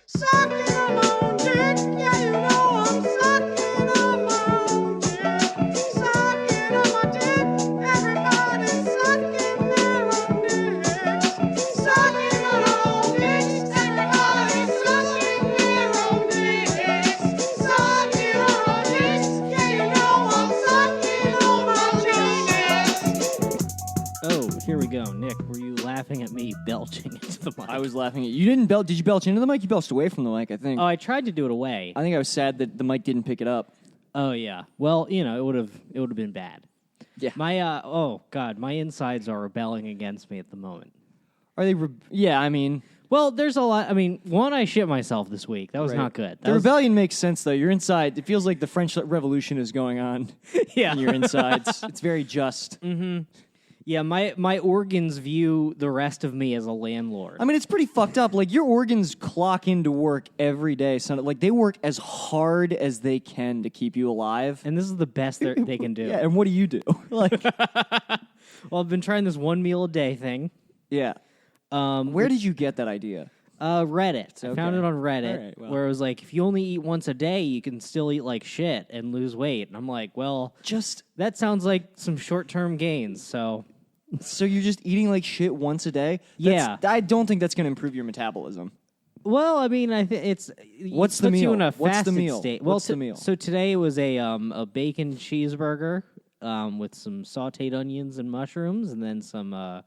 Sucking on my own dick. Yeah, you know I'm sucking on my own dick. Sucking on my dick. Everybody's sucking their own dicks. Sucking on our own dicks. Everybody's sucking their own dicks. Sucking on our dicks. Yeah, you know I'm sucking on my dicks. Oh, here we go. Nick, were you laughing at me belching into the mic? I was laughing at you. You didn't belch. Did you belch into the mic? You belched away from the mic, I think. Oh, I tried to do it away. I think I was sad that the mic didn't pick it up. Oh yeah. Well, you know, it would have been bad. Yeah. My oh god, my insides are rebelling against me at the moment. Are they? Yeah, I mean, Well, there's a lot. I mean, one, I shit myself this week. That was right. not good. The rebellion makes sense though. You're inside. It feels like the French Revolution is going on yeah. in your insides. It's very just. Yeah, my organs view the rest of me as a landlord. I mean, it's pretty fucked up. Like, your organs clock into work every day. So, like, they work as hard as they can to keep you alive. and this is the best they can do. Yeah, and what do you do? Like, Well, I've been trying this 1 meal a day thing. yeah. Where did you get that idea? Reddit. I found Okay. it on Reddit, All right, well. where it was like, if you only eat once a day, you can still eat like shit and lose weight. And I'm like, well, Just, that sounds like some short-term gains. So so you're just eating like shit once a day? Yeah. I don't think that's going to improve your metabolism. well, I mean, I think it's What's it the puts you meal? in a What's the fasted meal? state. Well, What's the meal? So today was a bacon cheeseburger with some sautéed onions and mushrooms, and then some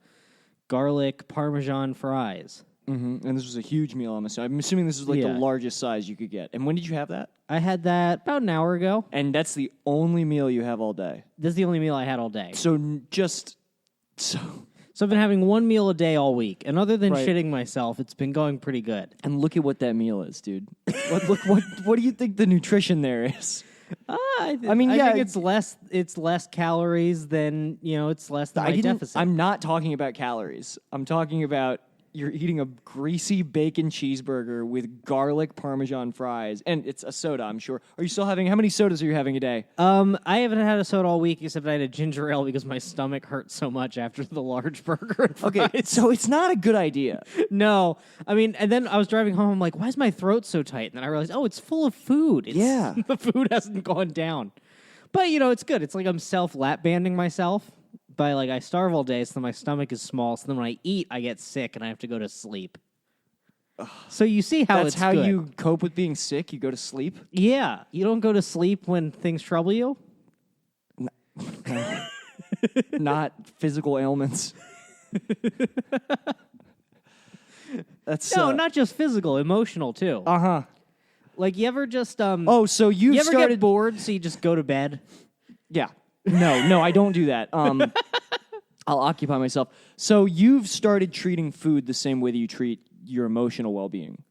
garlic Parmesan fries. Mm-hmm. And this was a huge meal, I'm assuming this was like Yeah. the largest size you could get. And when did you have that? I had that about an hour ago. And that's the only meal you have all day. This is the only meal I had all day. So So I've been having 1 meal a day all week, and other than Right. shitting myself, it's been going pretty good. and look at what that meal is, dude. What do you think the nutrition there is? I mean, yeah. think it's less calories than, it's less than my deficit. I'm not talking about calories. I'm talking about you're eating a greasy bacon cheeseburger with garlic Parmesan fries, and it's a soda, I'm sure. Are you still having, how many sodas are you having a day? I haven't had a soda all week, except I had a ginger ale because my stomach hurt so much after the large burger and fries. Okay, so it's not a good idea. No, I mean, and then I was driving home, I'm like, why is my throat so tight? And then I realized, oh, it's full of food. Yeah. The food hasn't gone down. But, it's good. It's like I'm self-lap banding myself. By I starve all day, so my stomach is small. So then when I eat, I get sick and I have to go to sleep. So you see how That's it's how good. you cope with being sick? You go to sleep? Yeah, you don't go to sleep when things trouble you. Not physical ailments. That's No, not just physical, emotional too. Uh-huh. Like you ever just Oh, so you ever started get bored, so you just go to bed? Yeah. No, I don't do that. I'll occupy myself. So you've started treating food the same way that you treat your emotional well-being,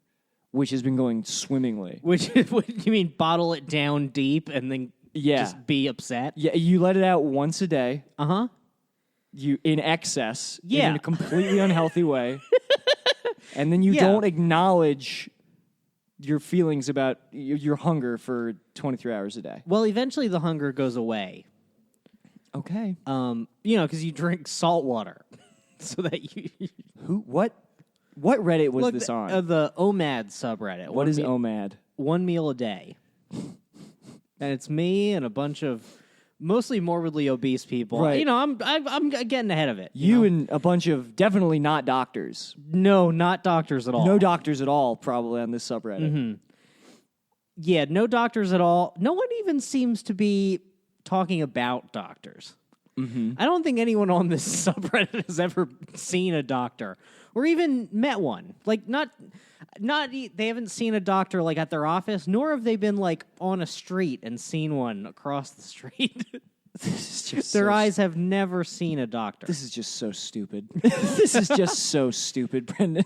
which has been going swimmingly. Which is what you mean? Bottle it down deep and then Yeah. just be upset. Yeah, you let it out once a day. Uh-huh. You in excess, Yeah. in a completely unhealthy way, and then you Yeah. don't acknowledge your feelings about your hunger for 23 hours a day. Well, eventually the hunger goes away. Okay. Because you drink salt water, so that you What Reddit was look this on? the OMAD subreddit. What is OMAD? 1 meal a day, and it's me and a bunch of mostly morbidly obese people. Right. I'm getting ahead of it. You know? and a bunch of definitely not doctors. No, not doctors at all. No doctors at all, probably, on this subreddit. Yeah, no doctors at all. No one even seems to be talking about doctors. I don't think anyone on this subreddit has ever seen a doctor or even met one. Like, they haven't seen a doctor like at their office, nor have they been like on a street and seen one across the street. This is just Their eyes have never seen a doctor. This is just so stupid. This is just so stupid, Brendan.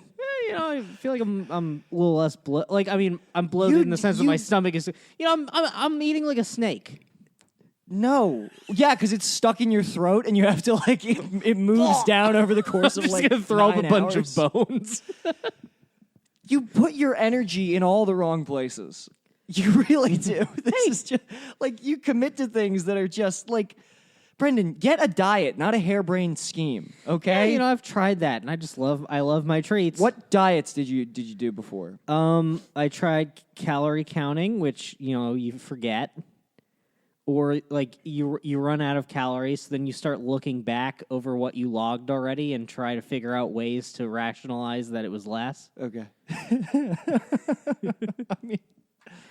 I feel like I'm a little less I'm bloated in the sense that my stomach is. I'm eating like a snake. No. Yeah, because it's stuck in your throat and you have to, it moves down over the course of, I'm just gonna throw up a 9 bunch hours. of bones. You put your energy in all the wrong places. You really do. This is just, you commit to things that are just, Brendan, get a diet, not a harebrained scheme. Okay. Yeah, I've tried that, and I love my treats. What diets did you do before? I tried calorie counting, which you forget, or like you run out of calories, so then you start looking back over what you logged already and try to figure out ways to rationalize that it was less. Okay.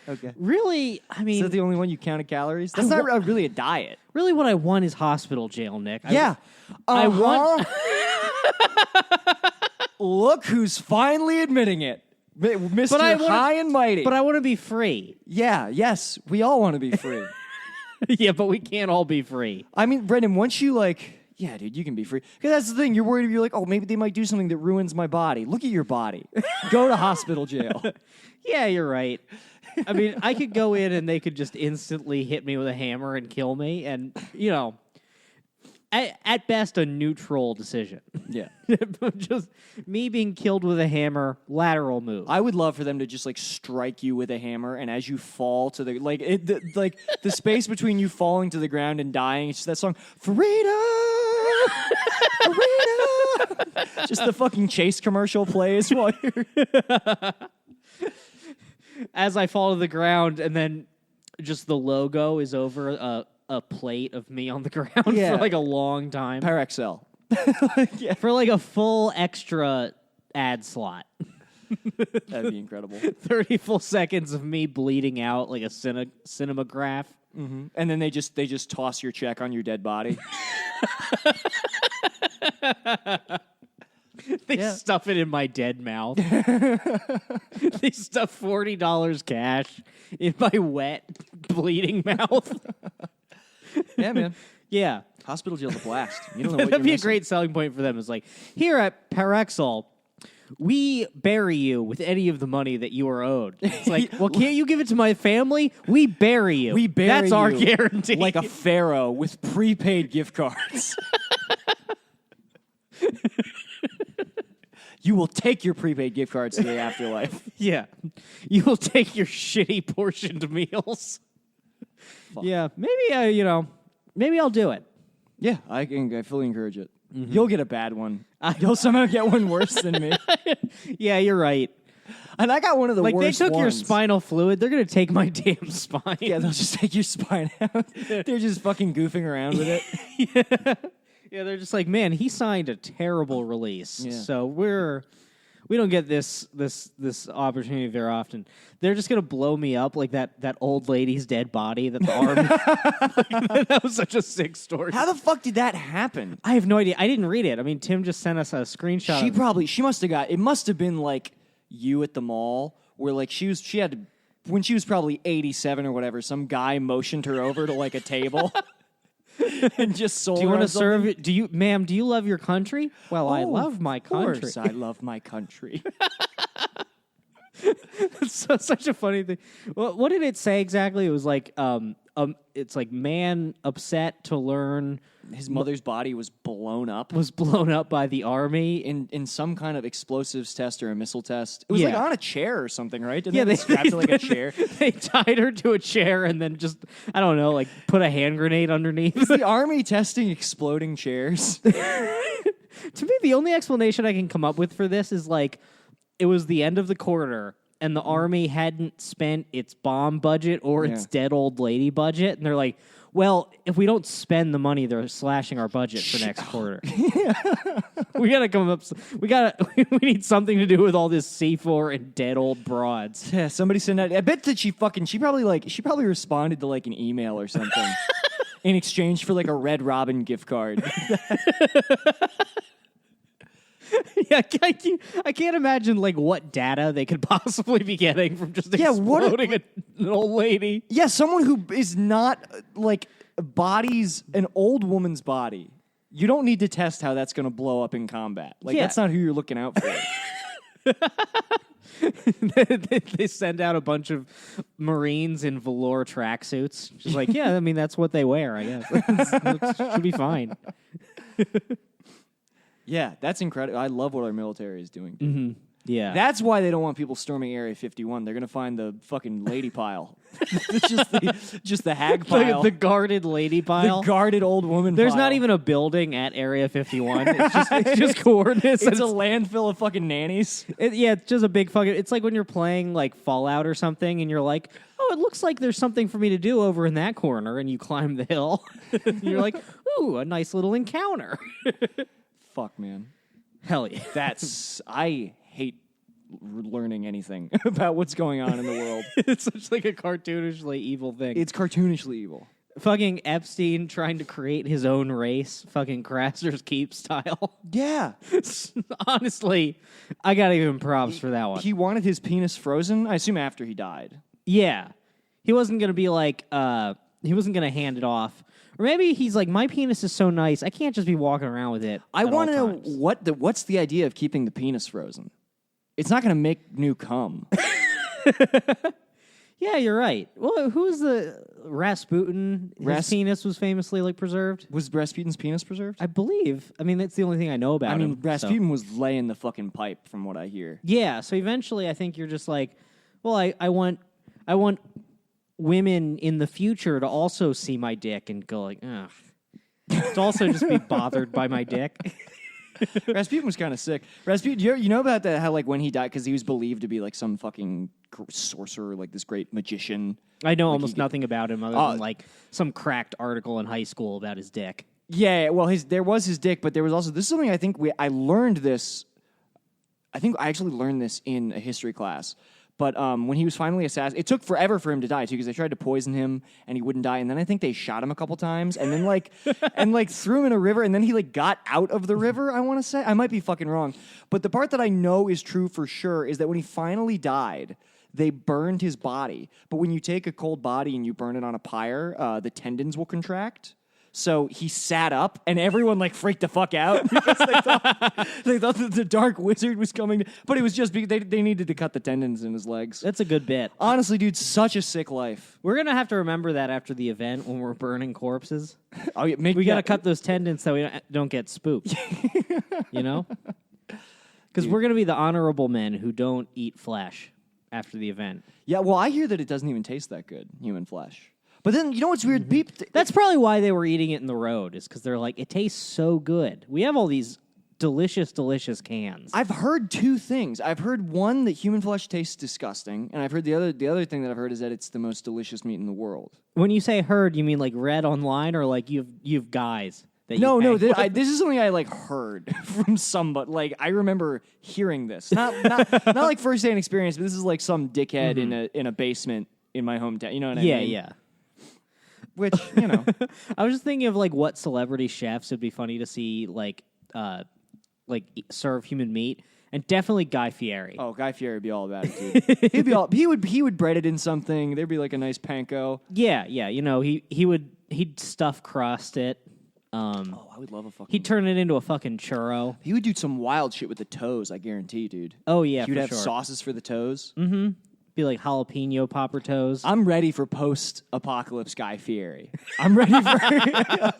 Okay. Really, I mean, Is that the only one you counted calories? That's not really a diet. really, what I want is hospital jail, Nick. I want. Look who's finally admitting it, Mr. High and Mighty. But I want to be free. Yes, we all want to be free. Yeah, but we can't all be free. I mean, Brendan, once you yeah, dude, you can be free. Because that's the thing. You're worried. You're like, oh, maybe they might do something that ruins my body. Look at your body. Go to hospital jail. Yeah, you're right. I mean, I could go in and they could just instantly hit me with a hammer and kill me, and at best a neutral decision. Yeah. Just me being killed with a hammer, lateral move. I would love for them to just strike you with a hammer, and as you fall to the the space between you falling to the ground and dying, it's just that song, Freedom, Freedom. Just the fucking Chase commercial plays while you're. As I fall to the ground, and then just the logo is over a plate of me on the ground Yeah. for a long time. Parexel. Yeah. For a full extra ad slot. That'd be incredible. 30 full seconds of me bleeding out like a cinematograph. Mm-hmm. And then they just toss your check on your dead body. They stuff it in my dead mouth. They stuff $40 cash in my wet, bleeding mouth. Yeah, man. Yeah. Hospital jail's a blast. You don't know what That'd be you're a great selling point for them. It's here at Parexel, we bury you with any of the money that you are owed. It's well, can't you give it to my family? We bury you. We bury That's our you guarantee. like a pharaoh with prepaid gift cards. You will take your prepaid gift cards to the afterlife. Yeah. You will take your shitty portioned meals. Fuck. Yeah. Maybe, maybe I'll do it. Yeah, I fully encourage it. Mm-hmm. You'll get a bad one. You'll somehow get one worse than me. Yeah, you're right. And I got one of the worst they took your ones. spinal fluid. They're going to take my damn spine. Yeah, they'll just take your spine out. They're just fucking goofing around with it. Yeah, they're just man, he signed a terrible release. Yeah. So we don't get this opportunity very often. They're just gonna blow me up like that old lady's dead body that the army. That was such a sick story. How the fuck did that happen? I have no idea. I didn't read it. I mean, Tim just sent us a screenshot. She must have got. It must have been like you at the mall, where she had to, when she was probably 87 or whatever. Some guy motioned her over to a table. And just sold. Do you want to serve it? Ma'am? Do you love your country? Well, I love my country. Of course, I love my country. It's such a funny thing. What did it say exactly? It was it's man upset to learn His mother's body was blown up by the army. in some kind of explosives test or a missile test. It was Yeah. on a chair or something, right? Didn't Yeah, they strapped it like a chair. They tied her to a chair and then just put a hand grenade underneath. Is the army testing exploding chairs? To me, the only explanation I can come up with for this is it was the end of the quarter and the army hadn't spent its bomb budget or its dead old lady budget, and they're well, if we don't spend the money, they're slashing our budget for next quarter. We gotta come up. We need something to do with all this C4 and dead old broads. Yeah, somebody sent out. I bet that she probably responded to an email or something in exchange for a Red Robin gift card. Yeah, I can't imagine what data they could possibly be getting from just exploding an old lady. Yeah, someone who is not bodies an old woman's body. You don't need to test how that's going to blow up in combat. That's not who you're looking out for. They send out a bunch of Marines in velour tracksuits. Just yeah, I mean, that's what they wear, I guess. It should be fine. Yeah, that's incredible. I love what our military is doing. Mm-hmm. Yeah. That's why they don't want people storming Area 51. They're going to find the fucking lady pile. It's just the hag pile. The guarded lady pile. The guarded old woman There's pile. not even a building at Area 51. It's just coordinates. It's a landfill of fucking nannies. It's just a big fucking. It's like when you're playing like Fallout or something, and you're like, "Oh, it looks like there's something for me to do over in that corner," and you climb the hill. And you're like, "Ooh, a nice little encounter." Fuck, man. Hell yeah. I hate learning anything about what's going on in the world. It's such like a cartoonishly evil thing. It's cartoonishly evil. Fucking Epstein trying to create his own race, fucking Craster's Keep style. Yeah. Honestly, I gotta give him props for that one. He wanted his penis frozen, I assume after he died. Yeah. He wasn't gonna be like, he wasn't gonna hand it off. Or maybe he's like, my penis is so nice, I can't just be walking around with it. I want to know what's the idea of keeping the penis frozen? It's not going to make new cum. Yeah, you're right. Well, who's the Rasputin? His penis was famously like preserved. Was Rasputin's penis preserved? I believe. I mean, that's the only thing I know about him. Rasputin was laying the fucking pipe, from what I hear. Yeah. So eventually, I think you're just like, well, I want women in the future to also see my dick and go like, ugh. To also just be bothered by my dick. Rasputin was kind of sick. Rasputin, you know about that? How like when he died, because he was believed to be like some fucking sorcerer, like this great magician. I know almost nothing about him other than like some cracked article in high school about his dick. Yeah, well, there was his dick, but there was also this is something I think I learned this. I think I actually learned this in a history class. But when he was finally assassinated, it took forever for him to die too, because they tried to poison him and he wouldn't die. And then I think they shot him a couple times, and then threw him in a river, and then he like got out of the river. I want to say I might be fucking wrong, but the part that I know is true for sure is that when he finally died, they burned his body. But when you take a cold body and you burn it on a pyre, the tendons will contract. So he sat up, and everyone like freaked the fuck out because they thought that the dark wizard was coming. But it was just they needed to cut the tendons in his legs. That's a good bit. Honestly, dude, such a sick life. We're gonna have to remember that after the event when we're burning corpses. Oh, yeah, We gotta cut those tendons so we don't get spooked. You know, because we're gonna be the honorable men who don't eat flesh after the event. Yeah, well, I hear that it doesn't even taste that good, human flesh. But then, you know what's weird? That's probably why they were eating it in the road, is because they're like, it tastes so good. We have all these delicious, delicious cans. I've heard two things. I've heard one that human flesh tastes disgusting, and I've heard the other thing that I've heard is that it's the most delicious meat in the world. When you say heard, you mean like read online, or like you've guys that No, you this is something I like heard from somebody. Like I remember hearing this, not like firsthand experience, but this is like some dickhead in a basement in my hometown. You know what I mean? Yeah. Which, you know. I was just thinking of like what celebrity chefs would be funny to see serve human meat, and definitely Guy Fieri. Oh, Guy Fieri would be all about it, dude. He would bread it in something. There'd be like a nice panko. Yeah. You know, he'd stuff crust it. I would love a fucking. He'd turn it into a fucking churro. He would do some wild shit with the toes. I guarantee, dude. Oh yeah, he would for have sure. sauces for the toes. Be like jalapeno popper toes. I'm ready for post-apocalypse Guy Fieri. I'm ready for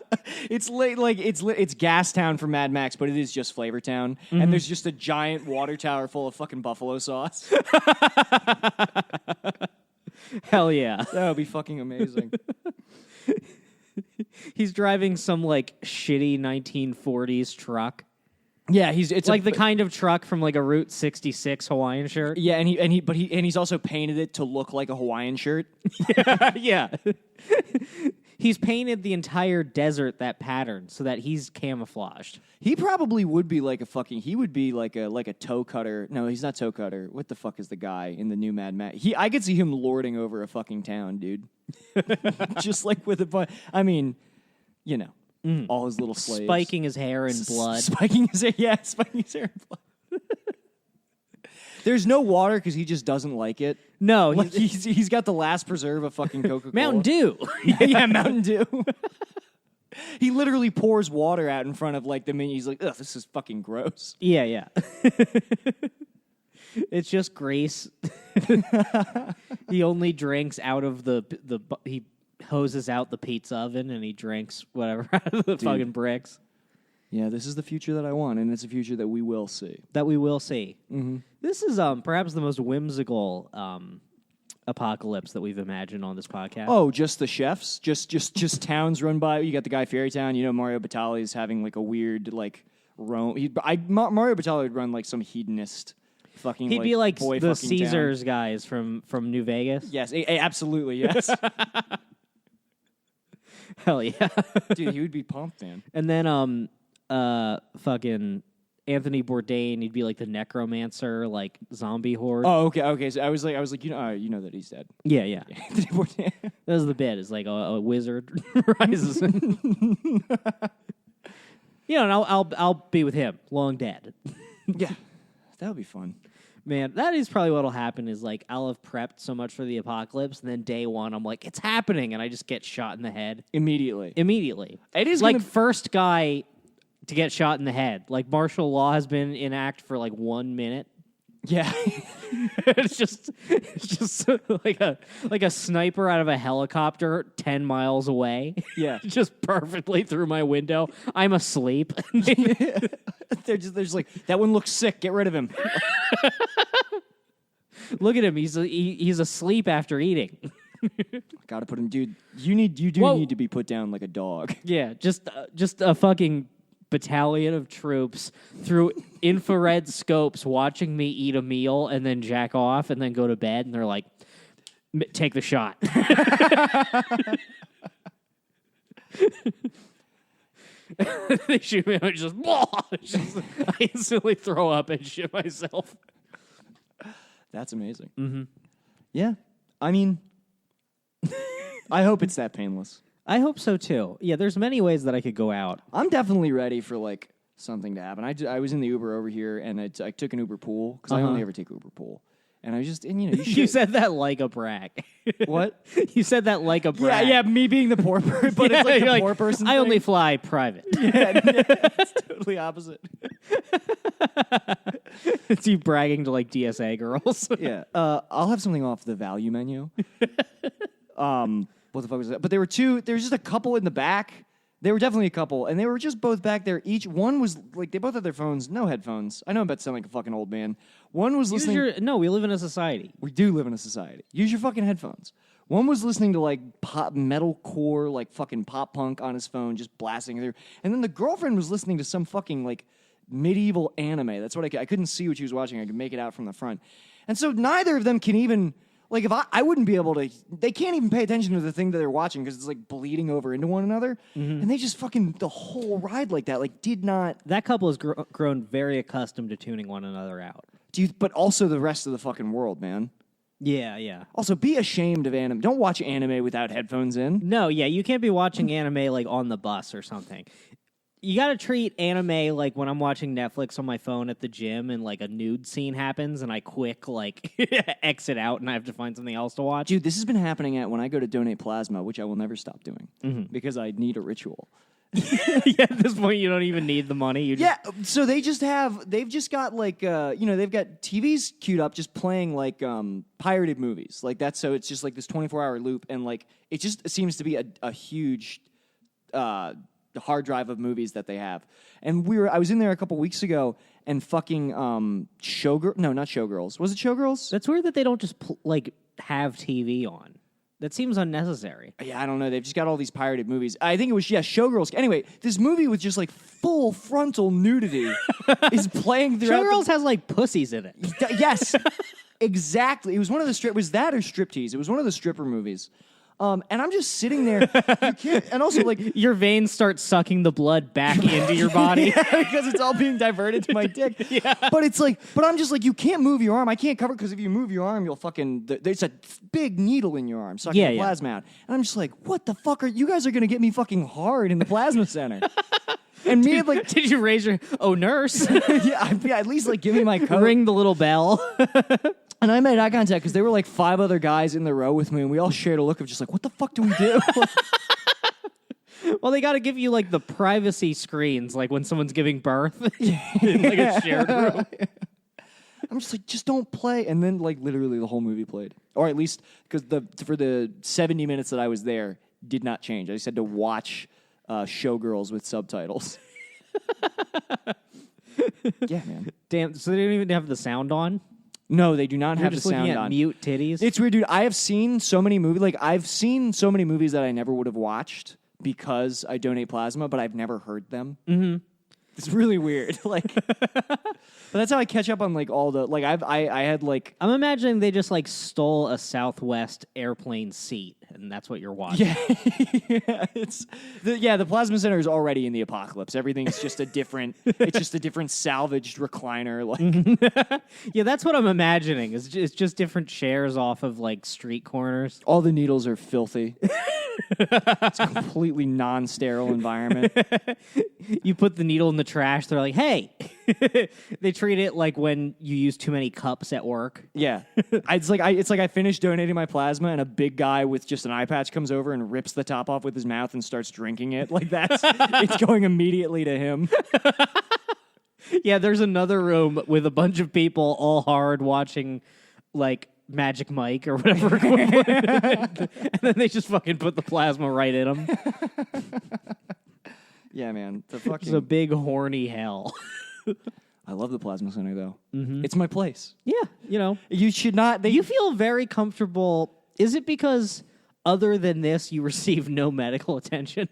it's late, like it's Gastown from Mad Max, but it is just Flavortown, and there's just a giant water tower full of fucking buffalo sauce. Hell yeah. That would be fucking amazing. He's driving some like shitty 1940s truck. Yeah, it's like the kind of truck from like a Route 66 Hawaiian shirt. Yeah, and he's also painted it to look like a Hawaiian shirt. Yeah. He's painted the entire desert that pattern so that he's camouflaged. He probably would be like he would be like a toe cutter. No, he's not toe cutter. What the fuck is the guy in the new Mad Max? I could see him lording over a fucking town, dude. Just like with I mean, you know. All his little slaves. Spiking his hair in blood. Spiking his hair in blood. There's no water because he just doesn't like it. No. Like he's got the last preserve of fucking Coca-Cola. Mountain Dew. Yeah, Mountain Dew. He literally pours water out in front of like the menu. He's like, ugh, this is fucking gross. Yeah. It's just Grace. He only drinks out of he hoses out the pizza oven and he drinks whatever out of the fucking bricks. Yeah, this is the future that I want, and it's a future that we will see. That we will see. Mm-hmm. This is perhaps the most whimsical apocalypse that we've imagined on this podcast. Oh, just the chefs? Just towns run by? You got the guy Fairy Town. You know, Mario Batali is having like a weird like Rome. Mario Batali would run like some hedonist fucking. He'd be like boy the fucking Caesars town. guys from New Vegas. Yes, absolutely, yes. Hell yeah. Dude, he would be pumped, man. And then fucking Anthony Bourdain, he'd be like the necromancer, like zombie horde. Oh, okay. So I was like, you know that he's dead. Yeah. Anthony Bourdain. That was the bit. It's like a wizard rises. And I'll be with him, long dead. Yeah, that would be fun. Man, that is probably what'll happen. Is like I'll have prepped so much for the apocalypse, and then day one, I'm like, it's happening, and I just get shot in the head Immediately. It is like first guy to get shot in the head. Like martial law has been in act for like 1 minute. Yeah. it's just like a sniper out of a helicopter 10 miles away. Yeah. Just perfectly through my window. I'm asleep. They're just like, that one looks sick. Get rid of him. Look at him. He's asleep after eating. Gotta put him, dude. You need to be put down like a dog. Yeah, just a fucking battalion of troops through infrared scopes watching me eat a meal and then jack off and then go to bed, and they're like, take the shot. They shoot me and I instantly throw up and shit myself. That's amazing. Mm-hmm. Yeah. I mean, I hope it's that painless. I hope so too. Yeah, there's many ways that I could go out. I'm definitely ready for like something to happen. I was in the Uber over here and I took an Uber pool because I only ever take Uber pool. And I just, and you know, you said that like a brag. What? You said that like a brag. Yeah, me being the poor person, but it's like the poor person I thing. only fly private. Yeah, it's totally opposite. It's you bragging to like DSA girls. Yeah. I'll have something off the value menu. What the fuck was that? But there was just a couple in the back. There were definitely a couple, and they were just both back there. One was like, they both had their phones, no headphones. I know I'm about to sound like a fucking old man. One was listening. No, we live in a society. We do live in a society. Use your fucking headphones. One was listening to like pop metalcore, like fucking pop punk on his phone, just blasting through. And then the girlfriend was listening to some fucking like medieval anime. That's what I couldn't see what she was watching. I could make it out from the front. And so neither of them can even, like, if I wouldn't be able to, they can't even pay attention to the thing that they're watching because it's like bleeding over into one another. Mm-hmm. And they just fucking, the whole ride like that, like did not. That couple has grown very accustomed to tuning one another out. But also the rest of the fucking world, man. Yeah. Also, be ashamed of anime. Don't watch anime without headphones in. No, yeah, you can't be watching anime like on the bus or something. You got to treat anime like when I'm watching Netflix on my phone at the gym and like a nude scene happens and I quick like exit out and I have to find something else to watch. Dude, this has been happening when I go to donate plasma, which I will never stop doing because I need a ritual. Yeah, at this point you don't even need the money. You just... Yeah, so they've just got like they've got TVs queued up just playing like pirated movies. Like that's, so it's just like this 24-hour loop, and like it just seems to be a huge hard drive of movies that they have. And I was in there a couple weeks ago and fucking not Showgirls. Was it Showgirls? That's weird that they don't just have TV on. That seems unnecessary. Yeah, I don't know. They've just got all these pirated movies. I think it was, Showgirls. Anyway, this movie with just like full frontal nudity is playing throughout. Showgirls has like pussies in it. Yes, exactly. It was one of the was that or Striptease? It was one of the stripper movies. And I'm just sitting there. You can't, and also, like, your veins start sucking the blood back into your body. Yeah, because it's all being diverted to my dick. Yeah. But it's like, I'm just like, you can't move your arm. I can't cover it because if you move your arm, you'll fucking, there's a big needle in your arm sucking the plasma out. And I'm just like, what the fuck you guys are going to get me fucking hard in the plasma center. And me, like, did you raise your, nurse? Yeah, at least, like, give me my coat. Ring the little bell. And I made eye contact because there were like 5 other guys in the row with me, and we all shared a look of just like, what the fuck do we do? Well, they got to give you like the privacy screens, like when someone's giving birth in like a shared room. I'm just like, just don't play. And then like literally the whole movie played. Or at least because for the 70 minutes that I was there, did not change. I just had to watch Showgirls with subtitles. Yeah, man. Damn, so they don't even have the sound on? No, they do not You're have the just looking sound at on. mute titties? It's weird, dude. I have seen so many movies. Like, I've seen so many movies that I never would have watched because I donate plasma, but I've never heard them. Mm-hmm. It's really weird. Like, but that's how I catch up on like all the like. I had like I'm imagining they just like stole a Southwest airplane seat, and that's what you're watching. yeah, the plasma center is already in the apocalypse. Everything's just a different. It's just a different salvaged recliner. Like Yeah, that's what I'm imagining. It's just different chairs off of like street corners. all the needles are filthy. It's a completely non-sterile environment. You put the needle in the trash, they're like, hey. They treat it like when you use too many cups at work. Yeah, it's like I finished donating my plasma, and a big guy with just an eye patch comes over and rips the top off with his mouth and starts drinking it. Like that's it's going immediately to him. Yeah, there's another room with a bunch of people all hard watching like Magic Mike or whatever. And then they just fucking put the plasma right in them. Yeah, man. The It's fucking a big horny hell. I love the plasma center though. Mm-hmm. It's my place. Yeah, you know. You should not. You feel very comfortable. Is it because other than this you receive no medical attention?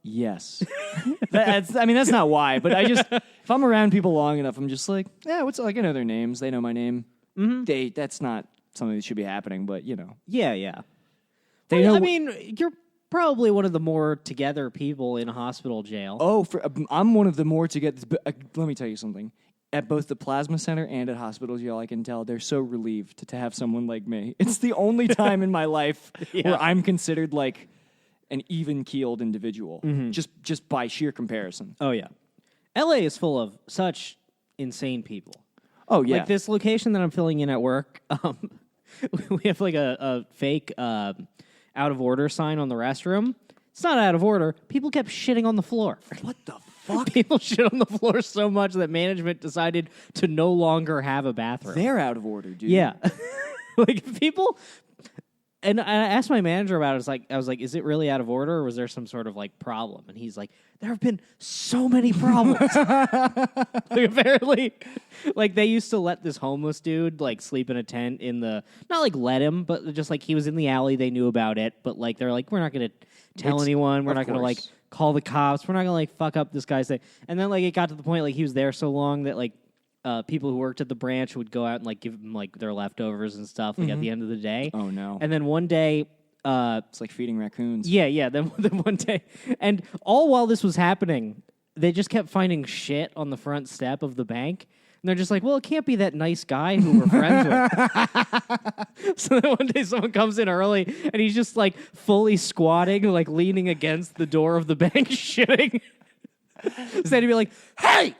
Yes. That's not why, but I just if I'm around people long enough, I'm just like, yeah, what's like I know their names, they know my name. Mm-hmm. That's not something that should be happening, but you know, Yeah. they know. I mean, you're probably one of the more together people in a hospital jail. Oh, I'm one of the more to get. Let me tell you something. At both the plasma center and at hospital jail, I can tell they're so relieved to have someone like me. It's the only time in my life where I'm considered like an even-keeled individual, just by sheer comparison. Oh, yeah. LA is full of such insane people. Oh yeah, Like this location that I'm filling in at work, we have like a fake out of order sign on the restroom. It's not out of order. People kept shitting on the floor. what the fuck? People shit on the floor so much that management decided to no longer have a bathroom. They're out of order, dude. Yeah. Like people. And I asked my manager about it. I was like, is it really out of order or was there some sort of like problem? And he's like, there have been so many problems. Like apparently, like they used to let this homeless dude like sleep in a tent in the, not like let him, but just like he was in the alley. They knew about it, but like they're like, we're not going to tell anyone. We're not going to like call the cops. We're not going to like fuck up this guy's thing. And then like it got to the point like he was there so long that like people who worked at the branch would go out and like give them like their leftovers and stuff like at the end of the day. Oh no. And then one day, It's like feeding raccoons. yeah. Then one day, and all while this was happening, they just kept finding shit on the front step of the bank. And they're just like, well, it can't be that nice guy who we're friends with. So then one day someone comes in early and he's just like fully squatting, like leaning against the door of the bank, shitting. So they'd be like, hey!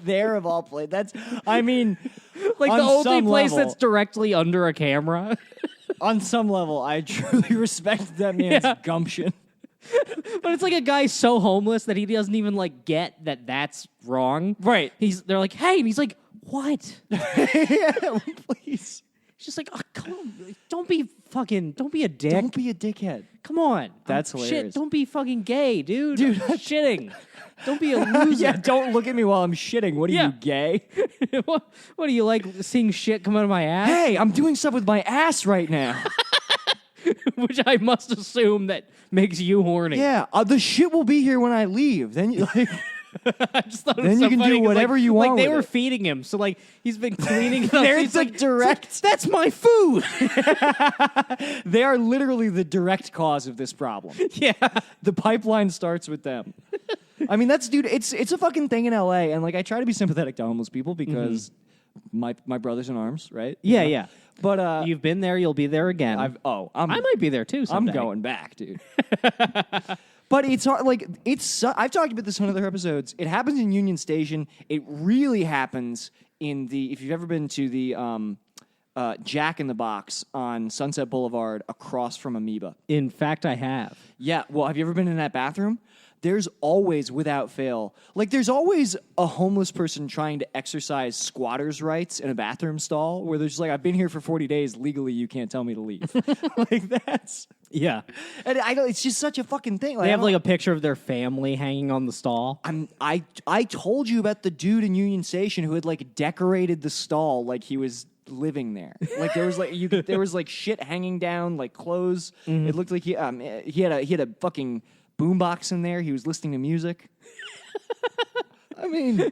There of all places. That's, I mean, Like on the only some place level- that's directly under a camera. on some level, I truly respect that man's gumption. But it's like a guy so homeless that he doesn't even like get that that's wrong. Right. They're like, hey, and he's like, what? Yeah, please. He's just like, oh, come on, don't be a dick. Don't be a dickhead. Come on. That's Shit, hilarious. don't be fucking gay, dude. Dude, I'm shitting. Don't be a loser. Yeah, don't look at me while I'm shitting. What are Yeah. you, gay? what do you like seeing shit come out of my ass? Hey, I'm doing stuff with my ass right now. Which I must assume that makes you horny. Yeah, the shit will be here when I leave. Then you like. I just thought it Then was you so can funny do 'cause, whatever like, you want Like they with were it. feeding him, so like he's been cleaning it up. There's He's the like, direct- That's my food. They are literally the direct cause of this problem. Yeah. The pipeline starts with them. I mean, dude. It's a fucking thing in LA, and like I try to be sympathetic to homeless people because my brothers in arms, right? Yeah, You know? yeah. But You've been there, you'll be there again. I might be there too I'm someday. going back, dude. But it's hard. Like I've talked about this on other episodes. It happens in Union Station. It really happens in the. If you've ever been to the Jack in the Box on Sunset Boulevard across from Amoeba. In fact, I have. Yeah. Well, have you ever been in that bathroom? there's always, without fail, like there's always a homeless person trying to exercise squatters' rights in a bathroom stall where they're just like, I've been here for 40 days. Legally, you can't tell me to leave. Like that's, Yeah. and I don't, it's just such a fucking thing. Like, They I have don't- like a picture of their family hanging on the stall. I told you about the dude in Union Station who had like decorated the stall like he was living there. Like there was like there was like shit hanging down, like clothes. It looked like he had a fucking boombox in there. He was listening to music. I mean,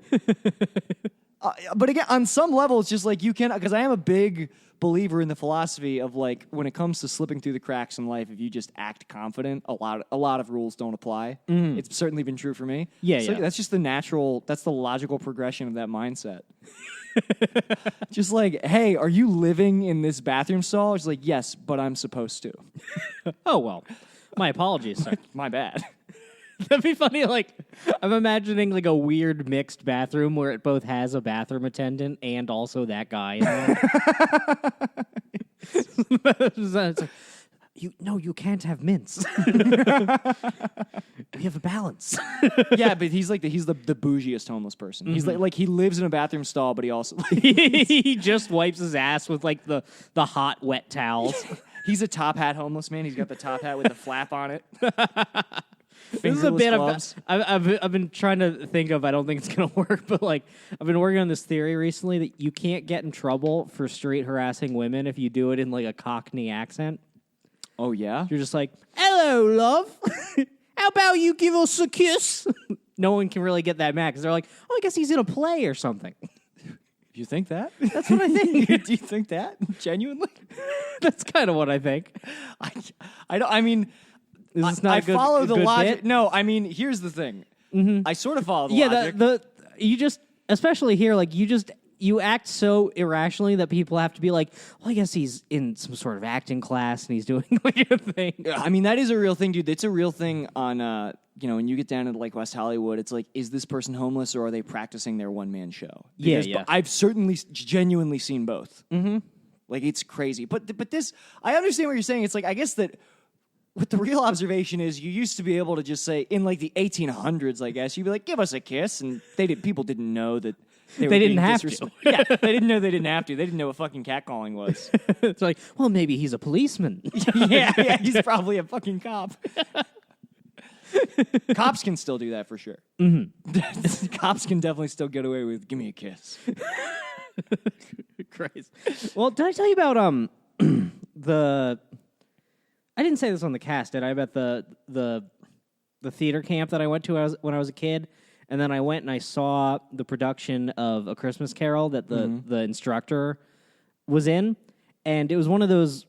but again, on some level, it's just like you can, because I am a big believer in the philosophy of like when it comes to slipping through the cracks in life, if you just act confident, a lot of rules don't apply. It's certainly been true for me. Yeah, so yeah. that's just that's the logical progression of that mindset. Just like, hey, are you living in this bathroom stall? It's like, yes, but I'm supposed to. Oh, well. My apologies, sir. My bad. That'd be funny. Like, I'm imagining like a weird mixed bathroom where it both has a bathroom attendant and also that guy in there. It's like, you can't have mints. We have a balance. Yeah, but he's the bougiest homeless person. He's like he lives in a bathroom stall, but he also He just wipes his ass with like the hot wet towels. he's a top hat homeless man. He's got the top hat with the flap on it. This is a Fingerless bit gloves. I've been trying to think of. I don't think it's gonna work, but like I've been working on this theory recently that you can't get in trouble for street harassing women if you do it in like a Cockney accent. Oh yeah. You're just like, "Hello, love. How about you give us a kiss?" No one can really get that mad because they're like, "Oh, I guess he's in a play or something." You think that? That's what I think. Do you think that genuinely? That's kind of what I think. I don't. I mean, Is this not I a good, follow a the good logic. bit? No, I mean, here's the thing. I sort of follow the Yeah, logic. you just, especially here, like you act so irrationally that people have to be like, well, I guess he's in some sort of acting class and he's doing like a thing. I mean, that is a real thing, dude. It's a real thing on, when you get down to like West Hollywood, it's like, is this person homeless or are they practicing their one-man show? Yeah, Because yeah. I've certainly genuinely seen both. Mm-hmm. Like, it's crazy. But this, I understand what you're saying. It's like, I guess that what the real observation is, you used to be able to just say, in like the 1800s, I guess, you'd be like, give us a kiss. And people didn't know that they were They being didn't have to. Yeah, they didn't know they didn't have to. They didn't know what fucking catcalling was. It's like, well, maybe he's a policeman. yeah, he's probably a fucking cop. Cops can still do that for sure. Mm-hmm. Cops can definitely still get away with "give me a kiss." Crazy. Well, did I tell you about the? I didn't say this on the cast, did I? About the theater camp that I went to when I was a kid, and then I went and I saw the production of A Christmas Carol that the instructor was in, and it was one of those.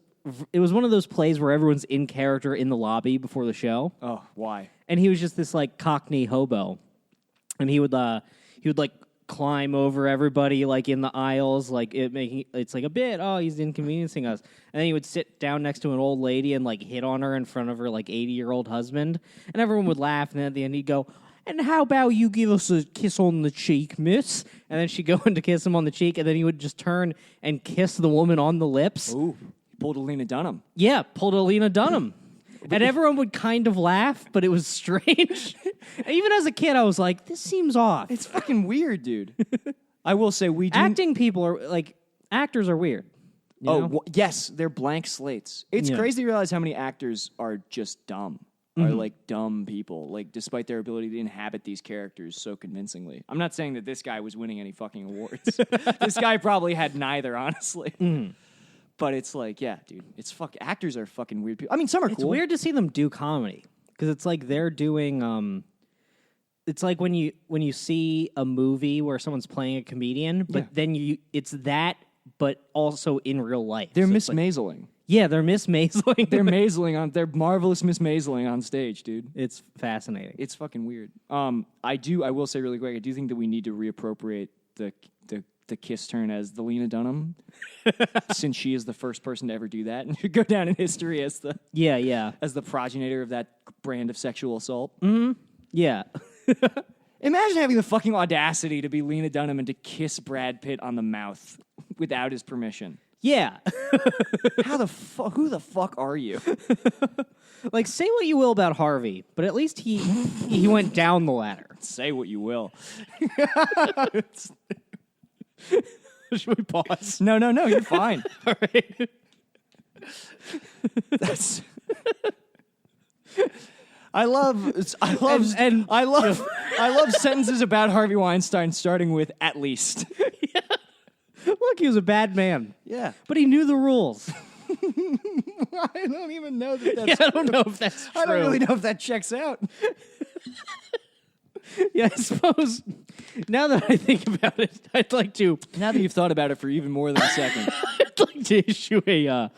It was one of those plays where everyone's in character in the lobby before the show. Oh, why? And he was just this like Cockney hobo, and he would like climb over everybody like in the aisles, like it's like a bit. Oh, he's inconveniencing us. And then he would sit down next to an old lady and like hit on her in front of her like 80-year-old husband, and everyone would laugh. And then at the end he'd go, "And how about you give us a kiss on the cheek, miss?" And then she'd go in to kiss him on the cheek, and then he would just turn and kiss the woman on the lips. Ooh, pulled a Lena Dunham. Yeah, pulled a Lena Dunham. And everyone would kind of laugh, but it was strange. And even as a kid, I was like, this seems off. It's fucking weird, dude. I will say we do. Acting people are like, actors are weird. You know? Yes, they're blank slates. It's Yeah. crazy to realize how many actors are just dumb. Are like dumb people, like despite their ability to inhabit these characters so convincingly. I'm not saying that this guy was winning any fucking awards. This guy probably had neither, honestly. But it's like, yeah, dude, actors are fucking weird people. I mean, some are It's cool. weird to see them do comedy because it's like they're doing. It's like when you see a movie where someone's playing a comedian, but then it's that, but also in real life. They're So Miss it's like, Maisling. yeah, they're Miss Maisling. They're marvelous Miss Maisling on stage, dude. It's fascinating. It's fucking weird. I will say really quick, I do think that we need to reappropriate the kiss turn as the Lena Dunham, since she is the first person to ever do that and should go down in history as the Yeah. progenitor of that brand of sexual assault. Yeah. Imagine having the fucking audacity to be Lena Dunham and to kiss Brad Pitt on the mouth without his permission. Yeah. How the fuck? Who the fuck are you? Like, say what you will about Harvey, but at least he went down the ladder. Say what you will. Should we pause? No, you're fine. All right. That's. I love sentences about Harvey Weinstein starting with "at least." Look, he was a bad man. Yeah, But he knew the rules. I don't even know that. That's Yeah, I don't know if that's true. I don't really know if that checks out. Yeah, I suppose now that I think about it, I'd like to Now that you've thought about it for even more than a second, I'd like to issue a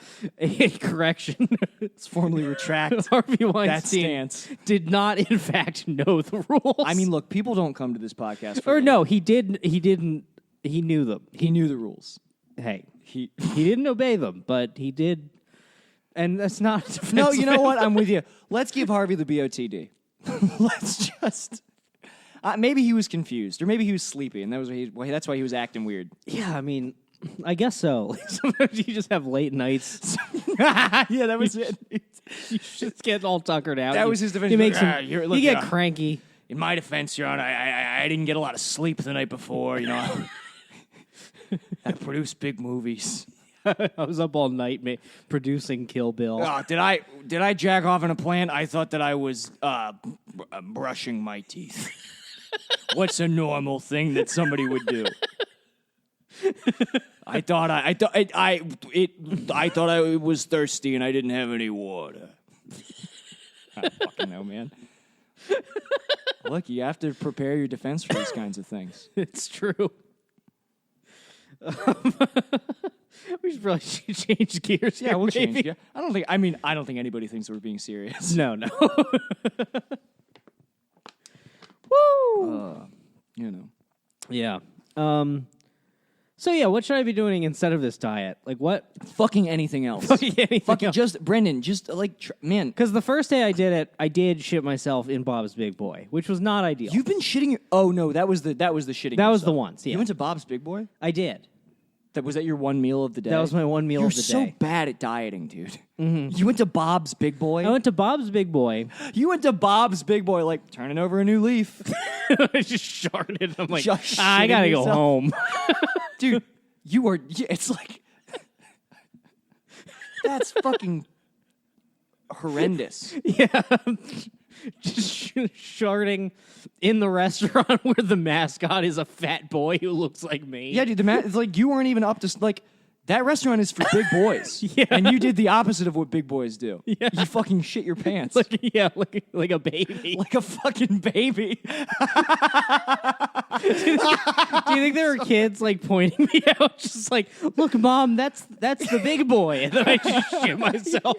correction. let's formally retract Harvey that Weinstein stance. did not, in fact, know the rules. I mean, look, people don't come to this podcast for or no, he did. He didn't. He knew them. He knew the rules. Hey, He he didn't obey them, but he did. And that's not defensive. No, you know what? I'm with you. Let's give Harvey the BOTD. Let's just. Maybe he was confused, or maybe he was sleepy, and that's why he was acting weird. Yeah, I mean, I guess so. Sometimes you just have late nights. Yeah, that was it. You just get all tuckered out. That was his defense. You make Like, some, look, you get cranky. In my defense, Your Honor, I didn't get a lot of sleep the night before. You know, I produced big movies. I was up all night producing Kill Bill. Oh, did I jack off in a plant? I thought that I was brushing my teeth. What's a normal thing that somebody would do? I thought I was thirsty and I didn't have any water. I don't fucking know, man. Look, you have to prepare your defense for these kinds of things. It's true. We should probably change gears. Yeah, here, we'll maybe. change. Yeah, I don't think anybody thinks we're being serious. No. Woo! You know. Yeah. So yeah, what should I be doing instead of this diet? Like what? Fucking anything else. Anything Fucking else. just Brendan. Just like man. Because the first day I did it, I did shit myself in Bob's Big Boy, which was not ideal. You've been shitting your. Oh no, that was the shitting. That was yourself. the ones. Yeah, You went to Bob's Big Boy. I did. Was that your one meal of the day? That was my one meal You're of the so day. bad at dieting, dude. Mm-hmm. You went to Bob's Big Boy. I went to Bob's Big Boy. You went to Bob's Big Boy, like turning over a new leaf, I just sharted. I'm like, Just I gotta shitting go yourself." home. dude. You are. It's like that's fucking horrendous. Yeah. Just sharding in the restaurant where the mascot is a fat boy who looks like me. Yeah, dude. It's like you weren't even up to like. That restaurant is for big boys. Yeah. And you did the opposite of what big boys do. Yeah. You fucking shit your pants. like a baby. Like a fucking baby. Do you think there were kids like pointing me out, just like, look, Mom, that's the big boy, and then I just shit myself.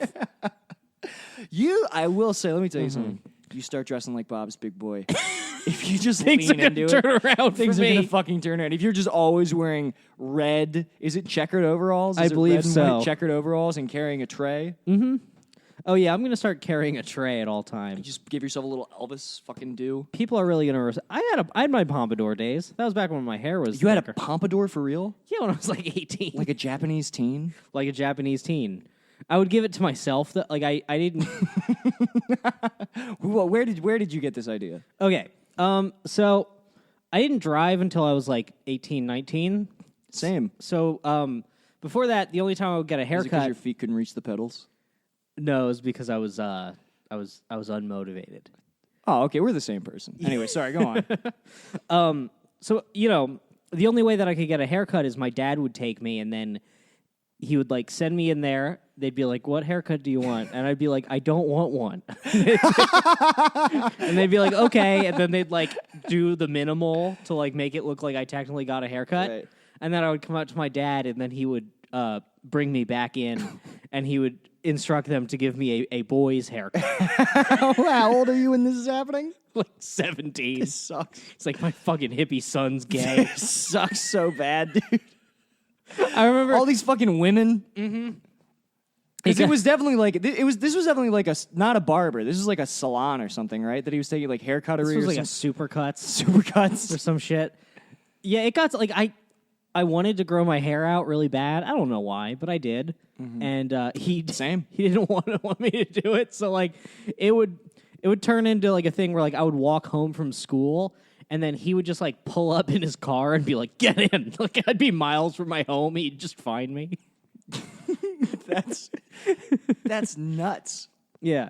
I will say, let me tell you something. You start dressing like Bob's Big Boy. If you just Things are lean gonna into turn it, around things for are me. gonna fucking turn around. If you're just always wearing red, is it checkered overalls? I Is it believe red and so. white checkered overalls and carrying a tray. Oh yeah, I'm gonna start carrying a tray at all times. Just give yourself a little Elvis fucking do. People are really gonna. I had my pompadour days. That was back when my hair was. You had a thicker. pompadour for real? Yeah, when I was like 18, Like a Japanese teen? like a Japanese teen. I would give it to myself. That like I didn't. Where did you get this idea? Okay. So I didn't drive until I was like 18, 19. Same. So before that, the only time I would get a Is it because haircut. your feet couldn't reach the pedals? No, it was because I was unmotivated. Oh, okay. We're the same person. Anyway, sorry. Go on. So the only way that I could get a haircut is my dad would take me, and then he would like send me in there. They'd be like, "What haircut do you want?" And I'd be like, "I don't want one." And they'd be like, "Okay," and then they'd like do the minimal to like make it look like I technically got a haircut. Right. And then I would come out to my dad, and then he would bring me back in, and he would instruct them to give me a boy's haircut. How old are you when this is happening? Like 17. This sucks. It's like my fucking hippie son's gay. It sucks so bad, dude. I remember All these fucking women. Mm-hmm. Because it was definitely like this was definitely like not a barber. This was like a salon or something, right? That he was taking like haircuttery this was or like some a Supercuts supercuts. or some shit. Yeah, it got to, like I wanted to grow my hair out really bad. I don't know why, but I did. And Same. He didn't want me to do it, so like it would turn into like a thing where like I would walk home from school, and then he would just like pull up in his car and be like, "Get in!" Like I'd be miles from my home, he'd just find me. That's nuts. Yeah.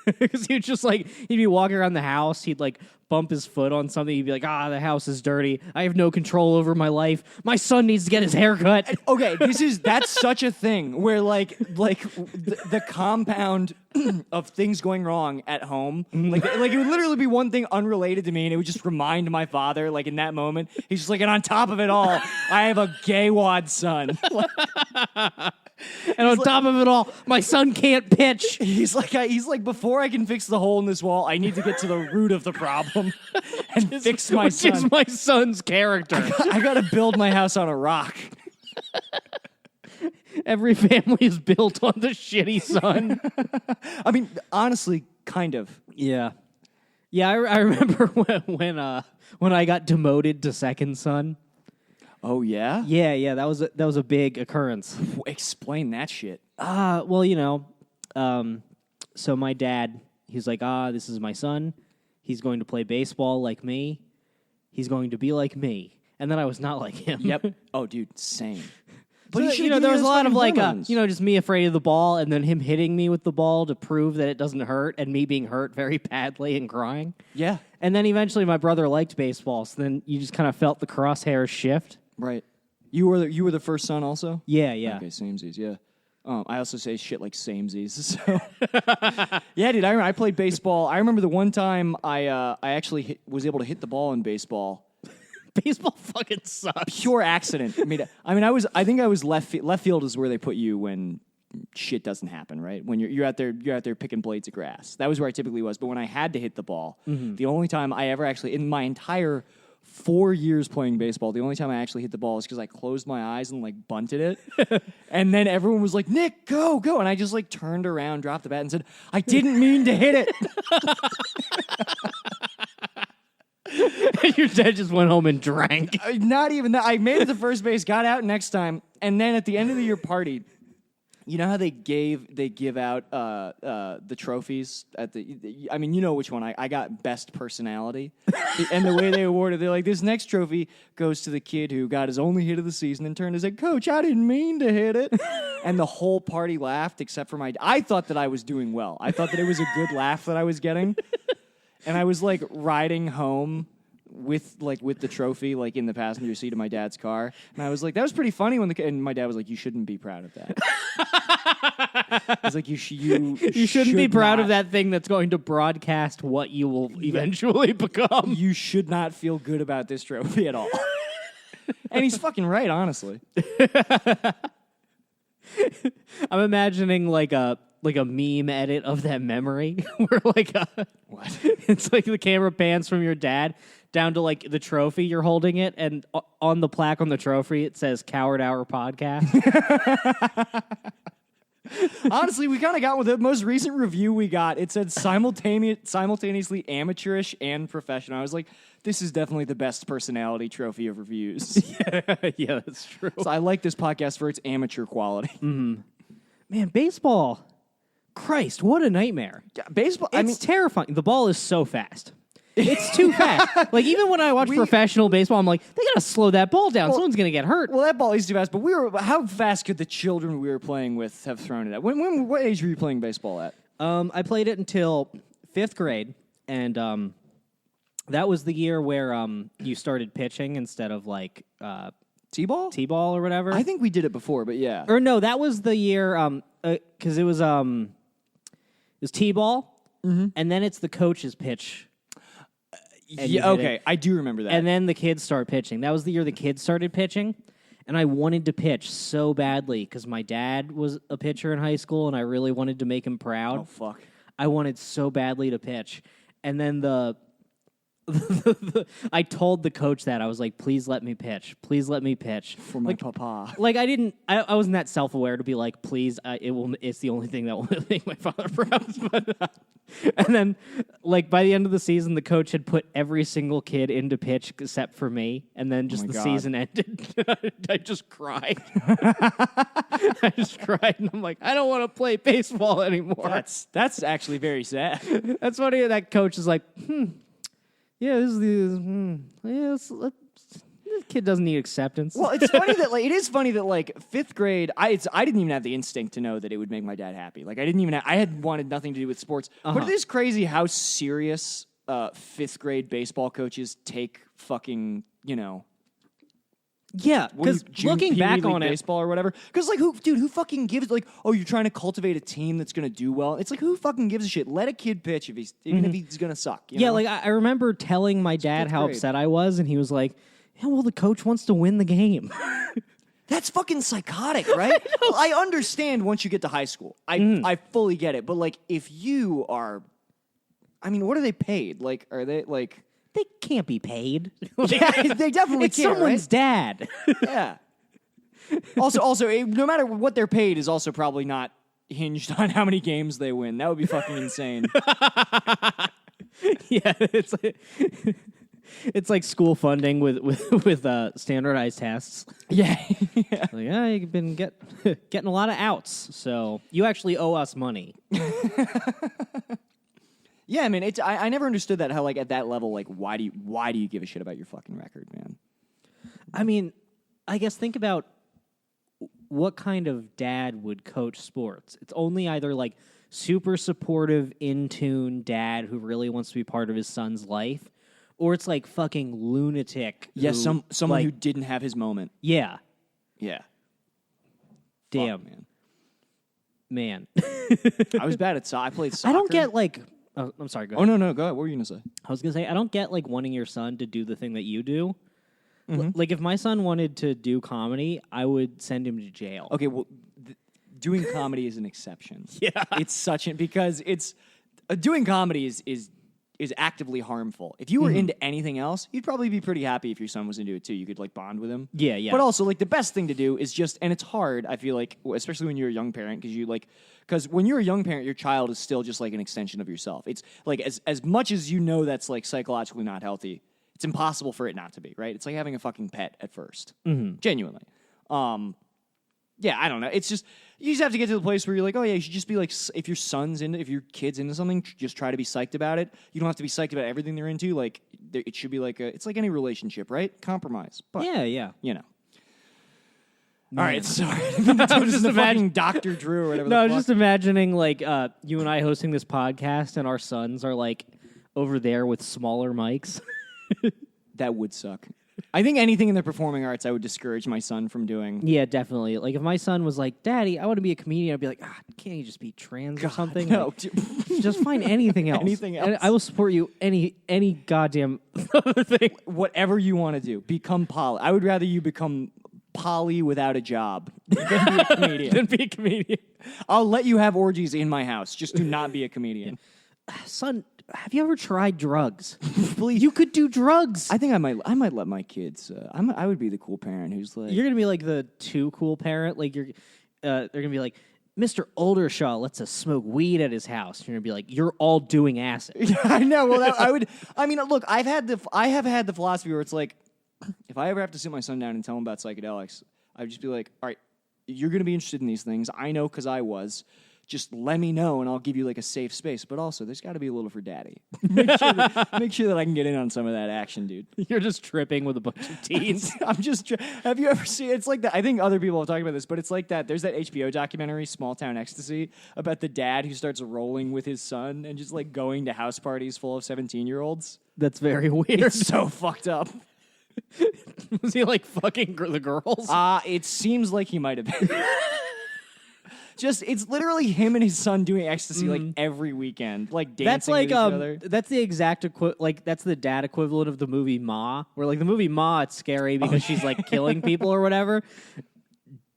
Because he would just like, he'd be walking around the house, he'd like bump his foot on something, he'd be like, the house is dirty. I have no control over my life. My son needs to get his hair cut. Okay, that's such a thing where like the compound of things going wrong at home, like it would literally be one thing unrelated to me, and it would just remind my father, like in that moment, he's just like, and on top of it all, I have a gay wad son. And on top of it all, my son can't pitch. He's like, before I can fix the hole in this wall, I need to get to the root of the problem and fix my Which son. is my son's character. I gotta build my house on a rock. Every family is built on the shitty son. I mean, honestly, kind of. Yeah. Yeah, I remember when I got demoted to second son. Oh yeah? Yeah, that was a big occurrence. Explain that shit. Well, so my dad, he's like, this is my son. He's going to play baseball like me. He's going to be like me. And then I was not like him. Yep. Oh, dude, same. But he should've there given was you a lot those of like, fucking hormones. just me afraid of the ball, and then him hitting me with the ball to prove that it doesn't hurt, and me being hurt very badly and crying. Yeah. And then eventually my brother liked baseball, so then you just kind of felt the crosshairs shift. Right. You were the first son also? Yeah. Okay, samesies, yeah. I also say shit like samesies. So yeah, dude, I played baseball. I remember the one time I actually was able to hit the ball in baseball. Baseball fucking sucks. Pure accident. I think I was left field. Left field is where they put you when shit doesn't happen, right? When you're out there picking blades of grass. That was where I typically was. But when I had to hit the ball, the only time I ever actually in my entire 4 years playing baseball, the only time I actually hit the ball is because I closed my eyes and like bunted it. And then everyone was like, "Nick, go." And I just like turned around, dropped the bat, and said, "I didn't mean to hit it." Your dad just went home and drank. Not even that. I made it to first base, got out next time, and then at the end of the year party, you know how they give out the trophies at the. I mean, you know which one. I got best personality, and the way they awarded, they're like, this next trophy goes to the kid who got his only hit of the season and turned and said, "Coach, I didn't mean to hit it," and the whole party laughed except for my. I thought that I was doing well. I thought that it was a good laugh that I was getting, and I was like riding home with the trophy like in the passenger seat of my dad's car, and I was like, that was pretty funny and my dad was like, you shouldn't be proud of that. I was like, you shouldn't be proud of that thing that's going to broadcast what you will eventually become. You should not feel good about this trophy at all. And he's fucking right, honestly. I'm imagining like a meme edit of that memory where What? It's like the camera pans from your dad down to like the trophy, you're holding it, and on the plaque on the trophy it says Coward Hour Podcast. Honestly, we kind of got with the most recent review we got. It said simultaneously amateurish and professional. I was like, this is definitely the best personality trophy of reviews. Yeah, that's true. So I like this podcast for its amateur quality. Man, baseball. Christ, what a nightmare. Baseball, It's terrifying. The ball is so fast. It's too fast. Like, even when I watch professional baseball, I'm like, they got to slow that ball down. Someone's going to get hurt. well, that ball is too fast, but how fast could the children we were playing with have thrown it at? What age were you playing baseball at? I played it until 5th grade, and that was the year where you started pitching instead of, like, T-ball? T-ball or whatever. I think we did it before, but yeah. Or no, that was the year, because it was T-ball, and then it's the coach's pitch. And you Yeah, hit okay, it. I do remember that. And then the kids start pitching. That was the year the kids started pitching. And I wanted to pitch so badly because my dad was a pitcher in high school and I really wanted to make him proud. oh, fuck. I wanted so badly to pitch. And then I told the coach that I was like, please let me pitch. Please let me pitch. For my papa. Like I wasn't that self-aware to be like, please, it's the only thing that will make my father proud. But, and then, like, by the end of the season, the coach had put every single kid into pitch except for me. And then just my the God. season ended. I just cried. I just cried. And I'm like, I don't want to play baseball anymore. That's actually very sad. That's funny. That coach is like, yeah, this kid doesn't need acceptance. Well, it's funny that it is funny that fifth grade, I didn't even have the instinct to know that it would make my dad happy. Like I had wanted nothing to do with sports. But it is crazy how serious fifth grade baseball coaches take fucking yeah, because looking back on it, baseball or whatever. Because who fucking gives you're trying to cultivate a team that's gonna do well. It's like who fucking gives a shit? Let a kid pitch even if he's gonna suck. You know? like I remember telling my dad how grade. upset I was, and he was like, "Yeah, well, the coach wants to win the game." That's fucking psychotic, right? I understand once you get to high school. I fully get it. But if you are, what are they paid? Are they They can't be paid. Yeah, they definitely It's can't, someone's right? dad. Yeah. Also, no matter what they're paid is also probably not hinged on how many games they win. That would be fucking insane. Yeah, it's like school funding with standardized tests. Yeah. Like, you've been getting a lot of outs, so you actually owe us money. Yeah, I never understood that, how at that level, why do you give a shit about your fucking record, man? I guess think about what kind of dad would coach sports. It's only either super supportive, in tune dad who really wants to be part of his son's life, or it's fucking lunatic. Yeah, who, someone who didn't have his moment. Yeah. Yeah. Damn. Fuck, Man. I was bad at soccer. I played soccer. I don't get oh, I'm sorry, go ahead. Oh, no, go ahead. What were you going to say? I was going to say, I don't get wanting your son to do the thing that you do. If my son wanted to do comedy, I would send him to jail. Okay, well, doing comedy is an exception. Yeah. It's because doing comedy is actively harmful. If you were into anything else, you'd probably be pretty happy if your son was into it too. You could bond with him. Yeah, yeah. But also the best thing to do is and it's hard, I feel especially when you're a young parent, because when you're a young parent, your child is still just an extension of yourself. It's as much as that's psychologically not healthy, it's impossible for it not to be, right? It's like having a fucking pet at first. Genuinely. Yeah, I don't know. It's just, you just have to get to the place where you're like, oh yeah, you should just be if your kid's into something, just try to be psyched about it. You don't have to be psyched about everything they're into. It should be it's like any relationship, right? Compromise. But, Yeah. All right, sorry. I'm just imagining Dr. Drew or whatever. No, I was just imagining you and I hosting this podcast, and our sons are over there with smaller mics. That would suck. I think anything in the performing arts, I would discourage my son from doing. Yeah, definitely. If my son was like, "Daddy, I want to be a comedian," I'd be like, "Can't you just be trans or something? No, Just find anything else. Anything else. And I will support you any goddamn other thing. Whatever you want to do, become poly. I would rather you become poly without a job than be a comedian. Than be a comedian. I'll let you have orgies in my house, just to not be a comedian. Son, have you ever tried drugs? Please, you could do drugs. I think I might let my kids. I would be the cool parent who's You're gonna be the too cool parent. They're gonna be like, Mr. Oldershaw lets us smoke weed at his house. You're gonna be like, you're all doing acid. I know. Well, I would. Look, I have had the philosophy where it's if I ever have to sit my son down and tell him about psychedelics, I'd just be like, all right, you're gonna be interested in these things. I know because I was. Just let me know, and I'll give you a safe space. But also, there's got to be a little for daddy. Make sure that I can get in on some of that action, dude. You're just tripping with a bunch of teens. I'm just. Have you ever seen? It's like that. I think other people have talked about this, but it's like that. There's that HBO documentary, Small Town Ecstasy, about the dad who starts rolling with his son and just going to house parties full of 17-year-olds. That's very weird. It's so fucked up. Was he fucking the girls? It seems like he might have been. It's literally him and his son doing ecstasy every weekend, dancing That's with each other. That's the exact that's the dad equivalent of the movie Ma, where the movie Ma, it's scary because she's killing people or whatever.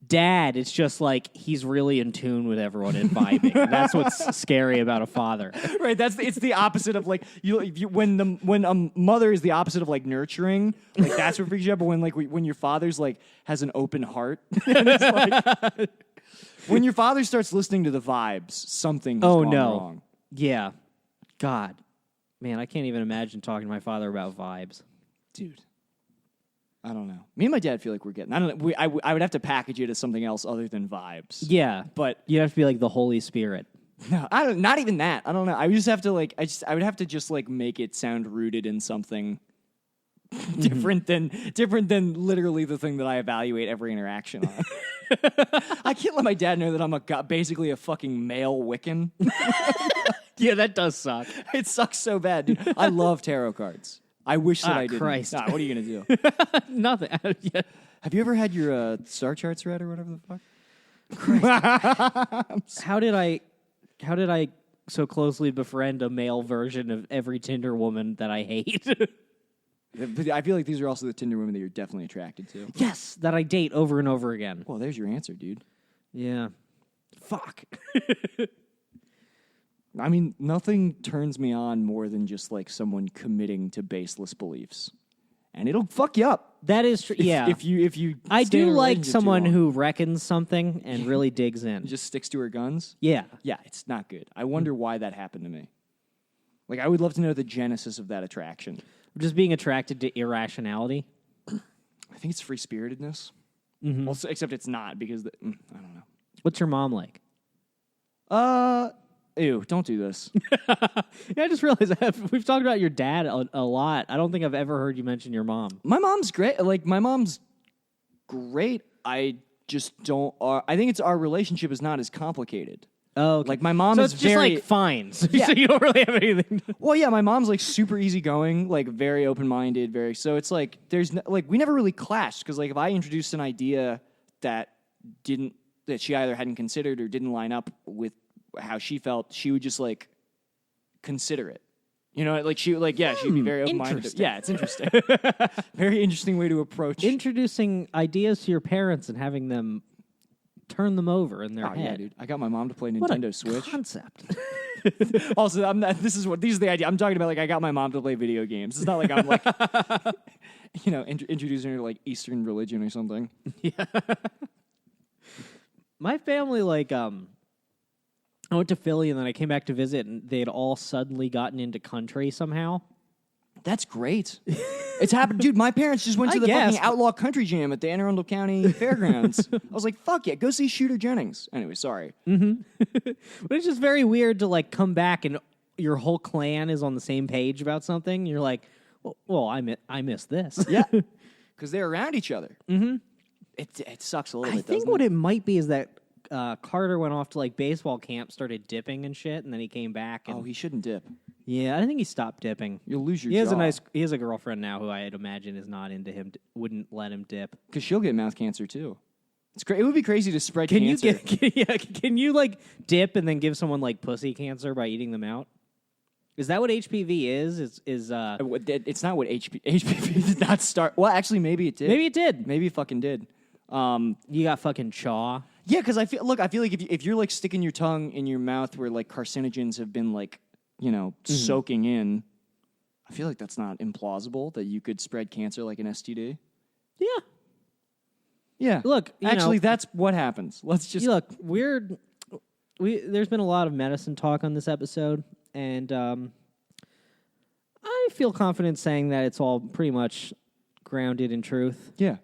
Dad, it's just like he's really in tune with everyone and vibing. That's what's scary about a father. Right, it's the opposite of like when a mother is the opposite of like nurturing, like that's what freaks you out. But when your father's like has an open heart, and it's like, when your father starts listening to the vibes, something has gone wrong. Yeah, God, man, I can't even imagine talking to my father about vibes, dude. I don't know. Me and my dad feel like we're getting. I don't know. I would have to package it as something else other than vibes. Yeah, but you have to be like the Holy Spirit. No, I don't. Not even that. I don't know. I would just have to like. I would have to just like make it sound rooted in something different than literally the thing that I evaluate every interaction on. I can't let my dad know that I'm basically a fucking male Wiccan. Yeah, that does suck. It sucks so bad, dude. I love tarot cards. I wish that I didn't. Christ. Nah, what are you gonna do? Nothing. Yeah. Have you ever had your star charts read or whatever the fuck? How did I so closely befriend a male version of every Tinder woman that I hate? I feel like these are also the Tinder women that you're definitely attracted to. Yes, that I date over and over again. Well, there's your answer, dude. Yeah. Fuck. I mean, nothing turns me on more than just like someone committing to baseless beliefs, and it'll fuck you up. That is true. Yeah. If you I stay in do a like relationship someone too long, who reckons something and really digs in. just sticks to her guns. Yeah. Yeah, it's not good. I wonder why that happened to me. Like, I would love to know the genesis of that attraction. Just being attracted to irrationality. I think it's free spiritedness. Well, except it's not because I don't know. What's your mom like? Ew, don't do this. Yeah, I just realized we've talked about your dad a lot. I don't think I've ever heard you mention your mom. My mom's great. Like, my mom's great. I just don't. I think it's our relationship is not as complicated. Oh, okay. Like, my mom so is it's very. just like fine. So, Yeah. so you don't really have anything. Well, yeah, my mom's like super easygoing, like very open minded, very. So it's like there's like we never really clashed because like if I introduced an idea that she either hadn't considered or didn't line up with how she felt, she would just like consider it. You know, like she'd be very open minded. Interesting. Yeah, it's interesting. Very interesting way to approach. Introducing ideas to your parents and having them turn them over in their Oh head. yeah, dude! I got my mom to play What Nintendo a Switch. concept. Also, I'm not. These are the idea. I'm talking about like I got my mom to play video games. It's not like I'm like, introducing her to like Eastern religion or something. My family, like, I went to Philly and then I came back to visit, and they'd all suddenly gotten into country somehow. That's great. It's happened, dude. My parents just went to I the guess, fucking Outlaw Country Jam at the Anne Arundel County Fairgrounds. I was like, fuck yeah, go see Shooter Jennings. Anyway, sorry. But it's just very weird to like come back and your whole clan is on the same page about something. You're like, well, I miss this. Yeah, because they're around each other. Mm-hmm. It sucks a little I bit. think doesn't what it? it might be is that Carter went off to like baseball camp, started dipping and shit, and then he came back. And Oh, he shouldn't dip. yeah, I think he stopped dipping. You'll lose your He has jaw. he has a girlfriend now who I'd imagine is not into him, wouldn't let him dip. Because she'll get mouth cancer too. It's great. It would be crazy to spread Can cancer. can you like dip and then give someone like pussy cancer by eating them out? Is that what HPV is? Is It's not what HPV did not start. Well, actually, maybe it did. maybe it did. Maybe it fucking did. You got fucking chaw. Yeah, because I feel like if you're like sticking your tongue in your mouth where like carcinogens have been like soaking in, I feel like that's not implausible that you could spread cancer like an STD. Yeah. Yeah. Look, actually, that's what happens. Let's just look. There's been a lot of medicine talk on this episode, and I feel confident saying that it's all pretty much grounded in truth. yeah.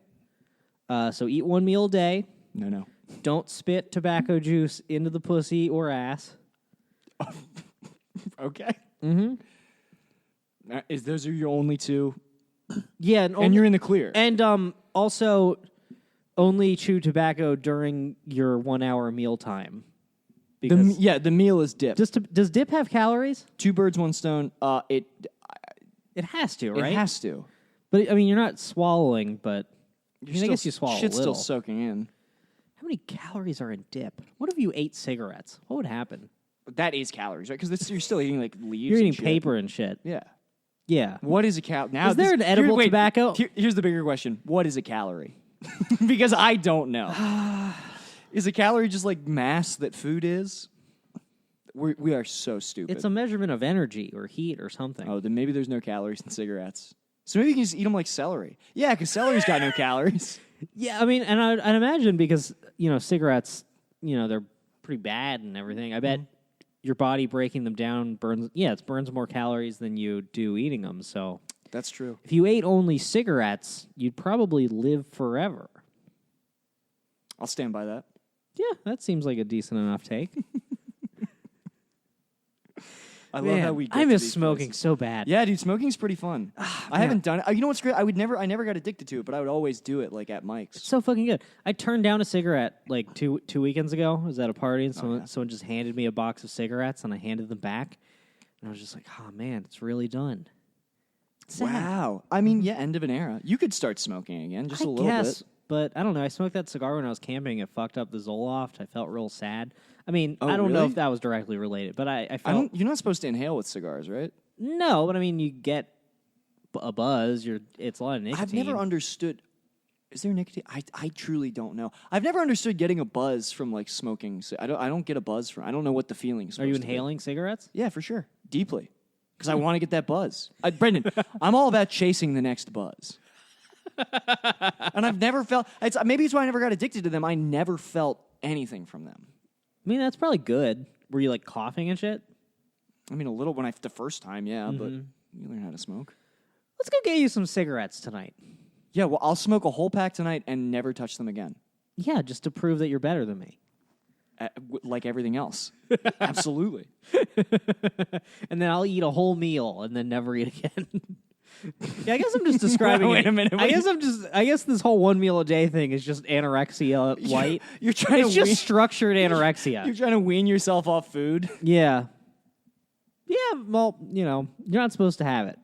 So eat one meal a day. No. Don't spit tobacco juice into the pussy or ass. Okay. Mm-hmm. Those are your only two, Yeah, and you're in the clear. And also only chew tobacco during your 1 hour meal time. Because the meal is dip. does dip have calories? 2 birds, 1 stone. It has to, right? It has to. But I mean, you're not swallowing, but I guess you swallow a Shit's little. still soaking in. How many calories are in dip? What if you ate cigarettes? What would happen? That is calories, right? Because you're still eating like leaves. You're and eating shit. paper and shit. Yeah. Yeah. What is a cal? Now Is there an edible tobacco? Here's the bigger question: what is a calorie? Because I don't know. Is a calorie just like mass that food is? We are so stupid. It's a measurement of energy or heat or something. Oh, then maybe there's no calories in cigarettes. So maybe you can just eat them like celery. Yeah, because celery's got no calories. Yeah, I mean, and I'd imagine because, cigarettes, they're pretty bad and everything. I bet your body breaking them down burns more calories than you do eating them. So That's true. if you ate only cigarettes, you'd probably live forever. I'll stand by that. Yeah, that seems like a decent enough take. I love how we get I to miss these smoking places. so bad. Yeah, dude, smoking's pretty fun. I haven't done it. You know what's great? I never got addicted to it, but I would always do it like at Mike's. So fucking good. I turned down a cigarette like two weekends ago. I was at a party and someone just handed me a box of cigarettes and I handed them back. And I was just like, oh man, it's really done. Sad. Wow. I mean, yeah, end of an era. You could start smoking again, just a little bit. But I don't know. I smoked that cigar when I was camping. It fucked up the Zoloft. I felt real sad. I mean, Oh, I don't know really? if that was directly related, but I felt You're not supposed to inhale with cigars, right? no. But I mean, you get a buzz. It's a lot of nicotine. I've never understood. Is there nicotine? I truly don't know. I've never understood getting a buzz from like smoking. I don't get a buzz from. I don't know what the feeling is. Are you supposed to be. inhaling cigarettes? Yeah, for sure, deeply, because I want to get that buzz. Brendan, I'm all about chasing the next buzz. And I've never felt. Maybe it's why I never got addicted to them. I never felt anything from them. I mean, that's probably good. Were you like coughing and shit? I mean, a little when the first time, yeah, but you learn how to smoke. Let's go get you some cigarettes tonight. Yeah, well, I'll smoke a whole pack tonight and never touch them again. Yeah, just to prove that you're better than me. Like everything else. Absolutely. And then I'll eat a whole meal and then never eat again. Yeah, I guess I'm just describing. Wait a minute, I guess this whole 1 meal a day thing is just anorexia light. You're trying It's to just structured anorexia. You're trying to wean yourself off food. Yeah. Yeah, well, you're not supposed to have it.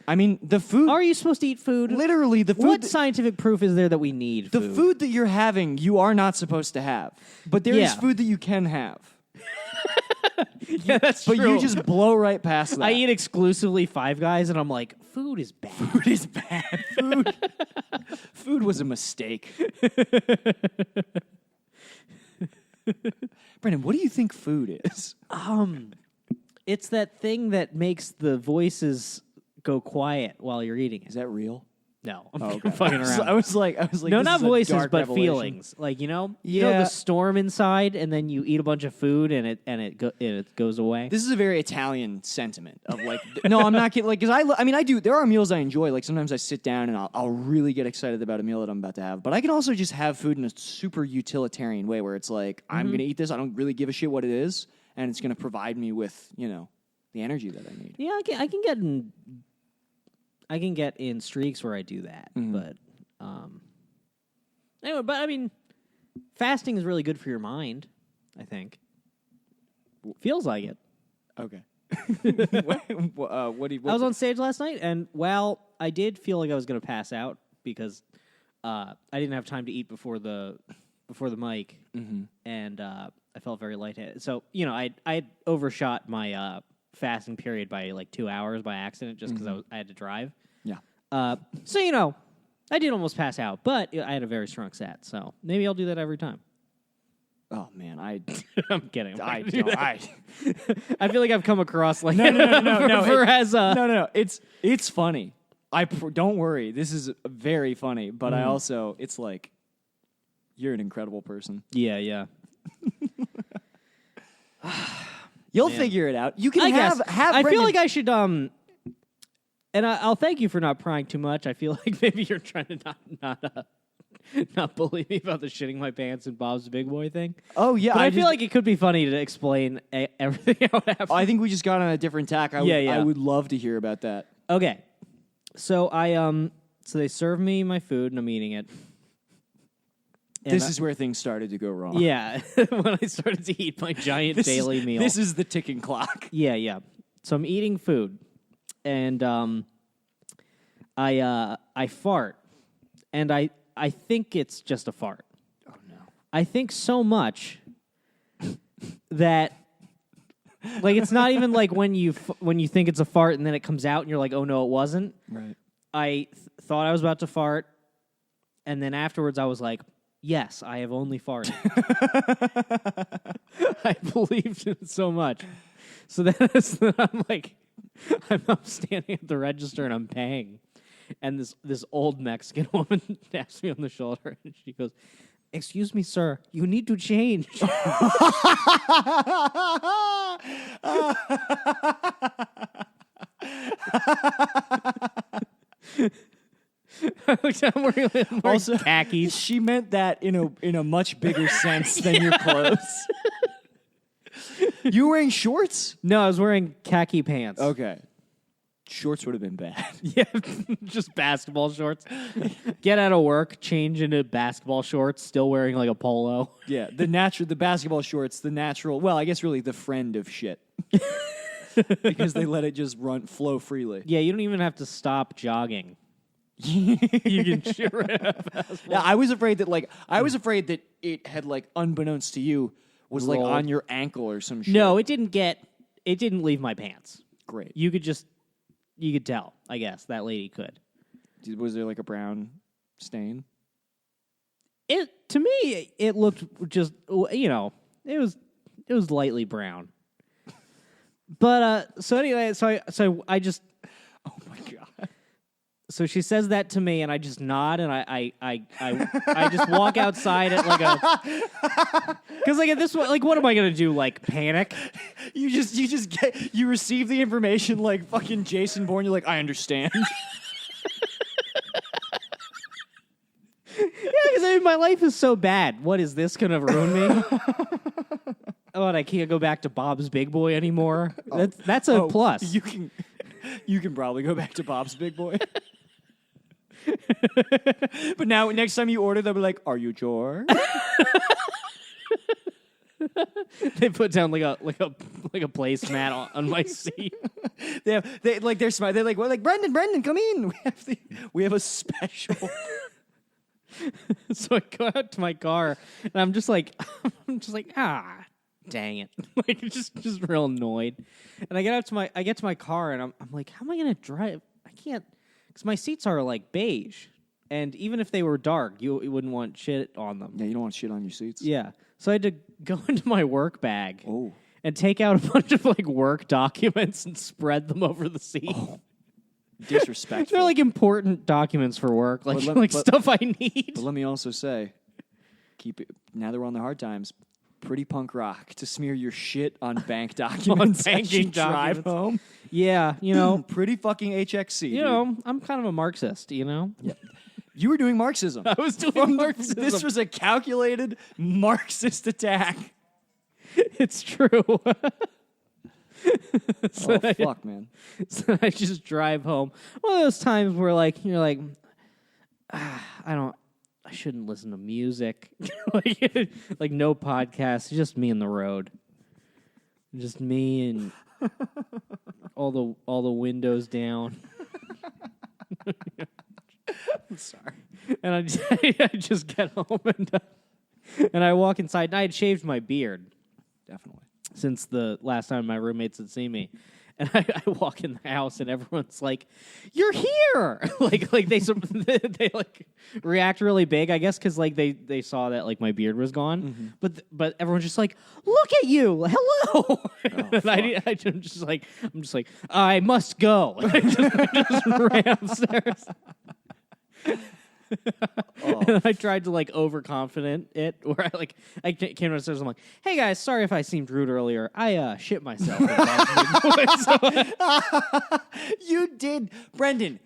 I mean, the food. Are you supposed to eat food? Literally, the food. What scientific proof is there that we need the food? food that you're having, you are not supposed to have. But there is Yeah. food that you can have. Yeah, that's But you just blow right past that. I eat exclusively Five Guys, and I'm like, food is bad. Food is bad. Food was a mistake. Brendan, what do you think food is? It's that thing that makes the voices go quiet while you're eating it. Is that real? No, I'm okay. fucking around. I was like, no, this not is a voices, dark but revelation. feelings. Like you know Yeah. the storm inside, and then you eat a bunch of food, and it goes away. This is a very Italian sentiment of like, no, I'm not kidding. Like, because I mean, I do. There are meals I enjoy. Like sometimes I sit down and I'll really get excited about a meal that I'm about to have. But I can also just have food in a super utilitarian way, where it's like, I'm going to eat this. I don't really give a shit what it is, and it's going to provide me with the energy that I need. Yeah, I can get in streaks where I do that, but anyway. But I mean, fasting is really good for your mind. I think feels like it. Okay. What do you? I was on stage last night, and I did feel like I was going to pass out because I didn't have time to eat before the mic, and I felt very lightheaded. So I overshot my fasting period by like 2 hours by accident just because I had to drive. Yeah. So I did almost pass out, but I had a very strong set. So maybe I'll do that every time. Oh man, I'm kidding. I feel like I've come across like no. no. It's funny. Don't worry. This is very funny, but I also it's like you're an incredible person. Yeah. You'll figure it out. You can I have. guess. Have I feel Brendan- like I should and I'll thank you for not prying too much. I feel like maybe you're trying to not bully me about the shitting my pants and Bob's Big Boy thing. Oh yeah, But I feel like it could be funny to explain everything how it happened. I think we just got on a different tack. I would love to hear about that. Okay, so so they serve me my food and I'm eating it. And This is where things started to go wrong. yeah, when I started to eat my giant daily meal. This is the ticking clock. Yeah. So I'm eating food, and I fart, and I think it's just a fart. Oh no. I think so much that like it's not even like when you think it's a fart and then it comes out and you're like, oh no, it wasn't. Right. I thought I was about to fart, And then afterwards I was like, yes, I have only farted. I believed it so much. So then I'm like, I'm standing at the register and I'm paying. And this old Mexican woman taps me on the shoulder and she goes, excuse me, sir, you need to change. I'm wearing Also, khakis. She meant that in a much bigger sense than your clothes. You were wearing shorts? No, I was wearing khaki pants. Okay. Shorts would have been bad. Yeah, just basketball shorts. Get out of work, change into basketball shorts, still wearing like a polo. Yeah, the basketball shorts, the natural, well, I guess really the friend of shit. Because they let it just flow freely. Yeah, you don't even have to stop jogging. You can shoot right out of basketball. Yeah, I was afraid that it had like unbeknownst to you was like Rolled. on your ankle or some shit. No, it didn't leave my pants. Great. You could tell, I guess. That lady could. Was there like a brown stain? To me, it looked just, it was lightly brown. But so anyway, so I just, Oh my god. so she says that to me, and I just nod, and I just walk outside at like a, because like at this point, like what am I gonna do? Like panic? You receive the information like fucking Jason Bourne. You're like, I understand. Yeah, because my life is so bad. What is this gonna ruin me? Oh, and I can't go back to Bob's Big Boy anymore. That's a plus. You can probably go back to Bob's Big Boy. But now, next time you order, they'll be like, "Are you George?" They put down like a placemat on my seat. They're smart. They're like, "Well, like Brendan, come in. We have a special." So I go out to my car, and I'm just like, dang it, like just real annoyed. And I get to my car, and I'm like, how am I gonna drive? I can't, because my seats are like beige, and even if they were dark, you wouldn't want shit on them. Yeah, you don't want shit on your seats. Yeah, so I had to go into my work bag Oh. and take out a bunch of like work documents and spread them over the seat. Oh. Disrespectful. They're like important documents for work, like stuff I need. But let me also say, keep it. Now that we're on the hard times, pretty punk rock to smear your shit on bank documents as you banking drive documents. home. Yeah, you know, Pretty fucking HXC. you know, I'm kind of a Marxist. You know, You were doing Marxism. I was doing Marxism. This was a calculated Marxist attack. It's true. Oh fuck, man. So I just drive home. One of those times where like you're like, I shouldn't listen to music. like no podcast, just me and the road. Just me and all the windows down. I'm sorry. And I just get home and I walk inside. And I had shaved my beard Definitely. since the last time my roommates had seen me. And I walk in the house and everyone's like, "You're here!" like they like react really big, I guess, because like they saw that like my beard was gone. Mm-hmm. But everyone's just like, "Look at you! Hello!" And I'm just like, I must go. I just ran upstairs. And I tried to like overconfident it, where I came downstairs. I'm like, "Hey guys, sorry if I seemed rude earlier. I shit myself." You did, Brendan.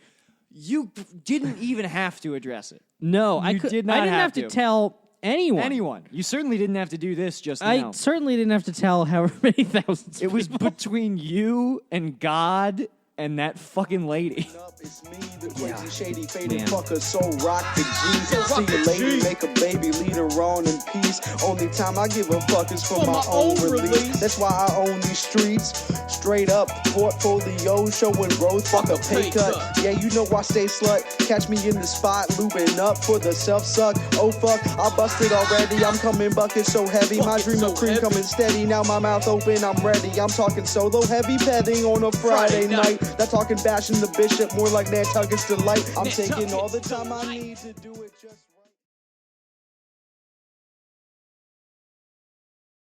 You didn't even have to address it. No, I did not I didn't have have to to. tell anyone. Anyone. You certainly didn't have to do this just I now. certainly didn't have to tell however many thousands. It was people. between you and God and that fucking lady. It's me, the crazy, shady, faded Man. fucker, so rock the G. See a lady, make a baby, lead her on in peace. Only time I give a fuck is for my own release. That's why I own these streets. Straight up, portfolio showing growth, fuck a pay cut. Yeah, you know I stay slut. Catch me in the spot, looping up for the self-suck. Oh fuck, I busted already. I'm coming bucket so heavy. My dream of cream coming steady. Now my mouth open, I'm ready. I'm talking solo heavy petting on a Friday night. Not talking bashing the bishop, more like Nantucket's delight. I'm taking all the time I need to do it just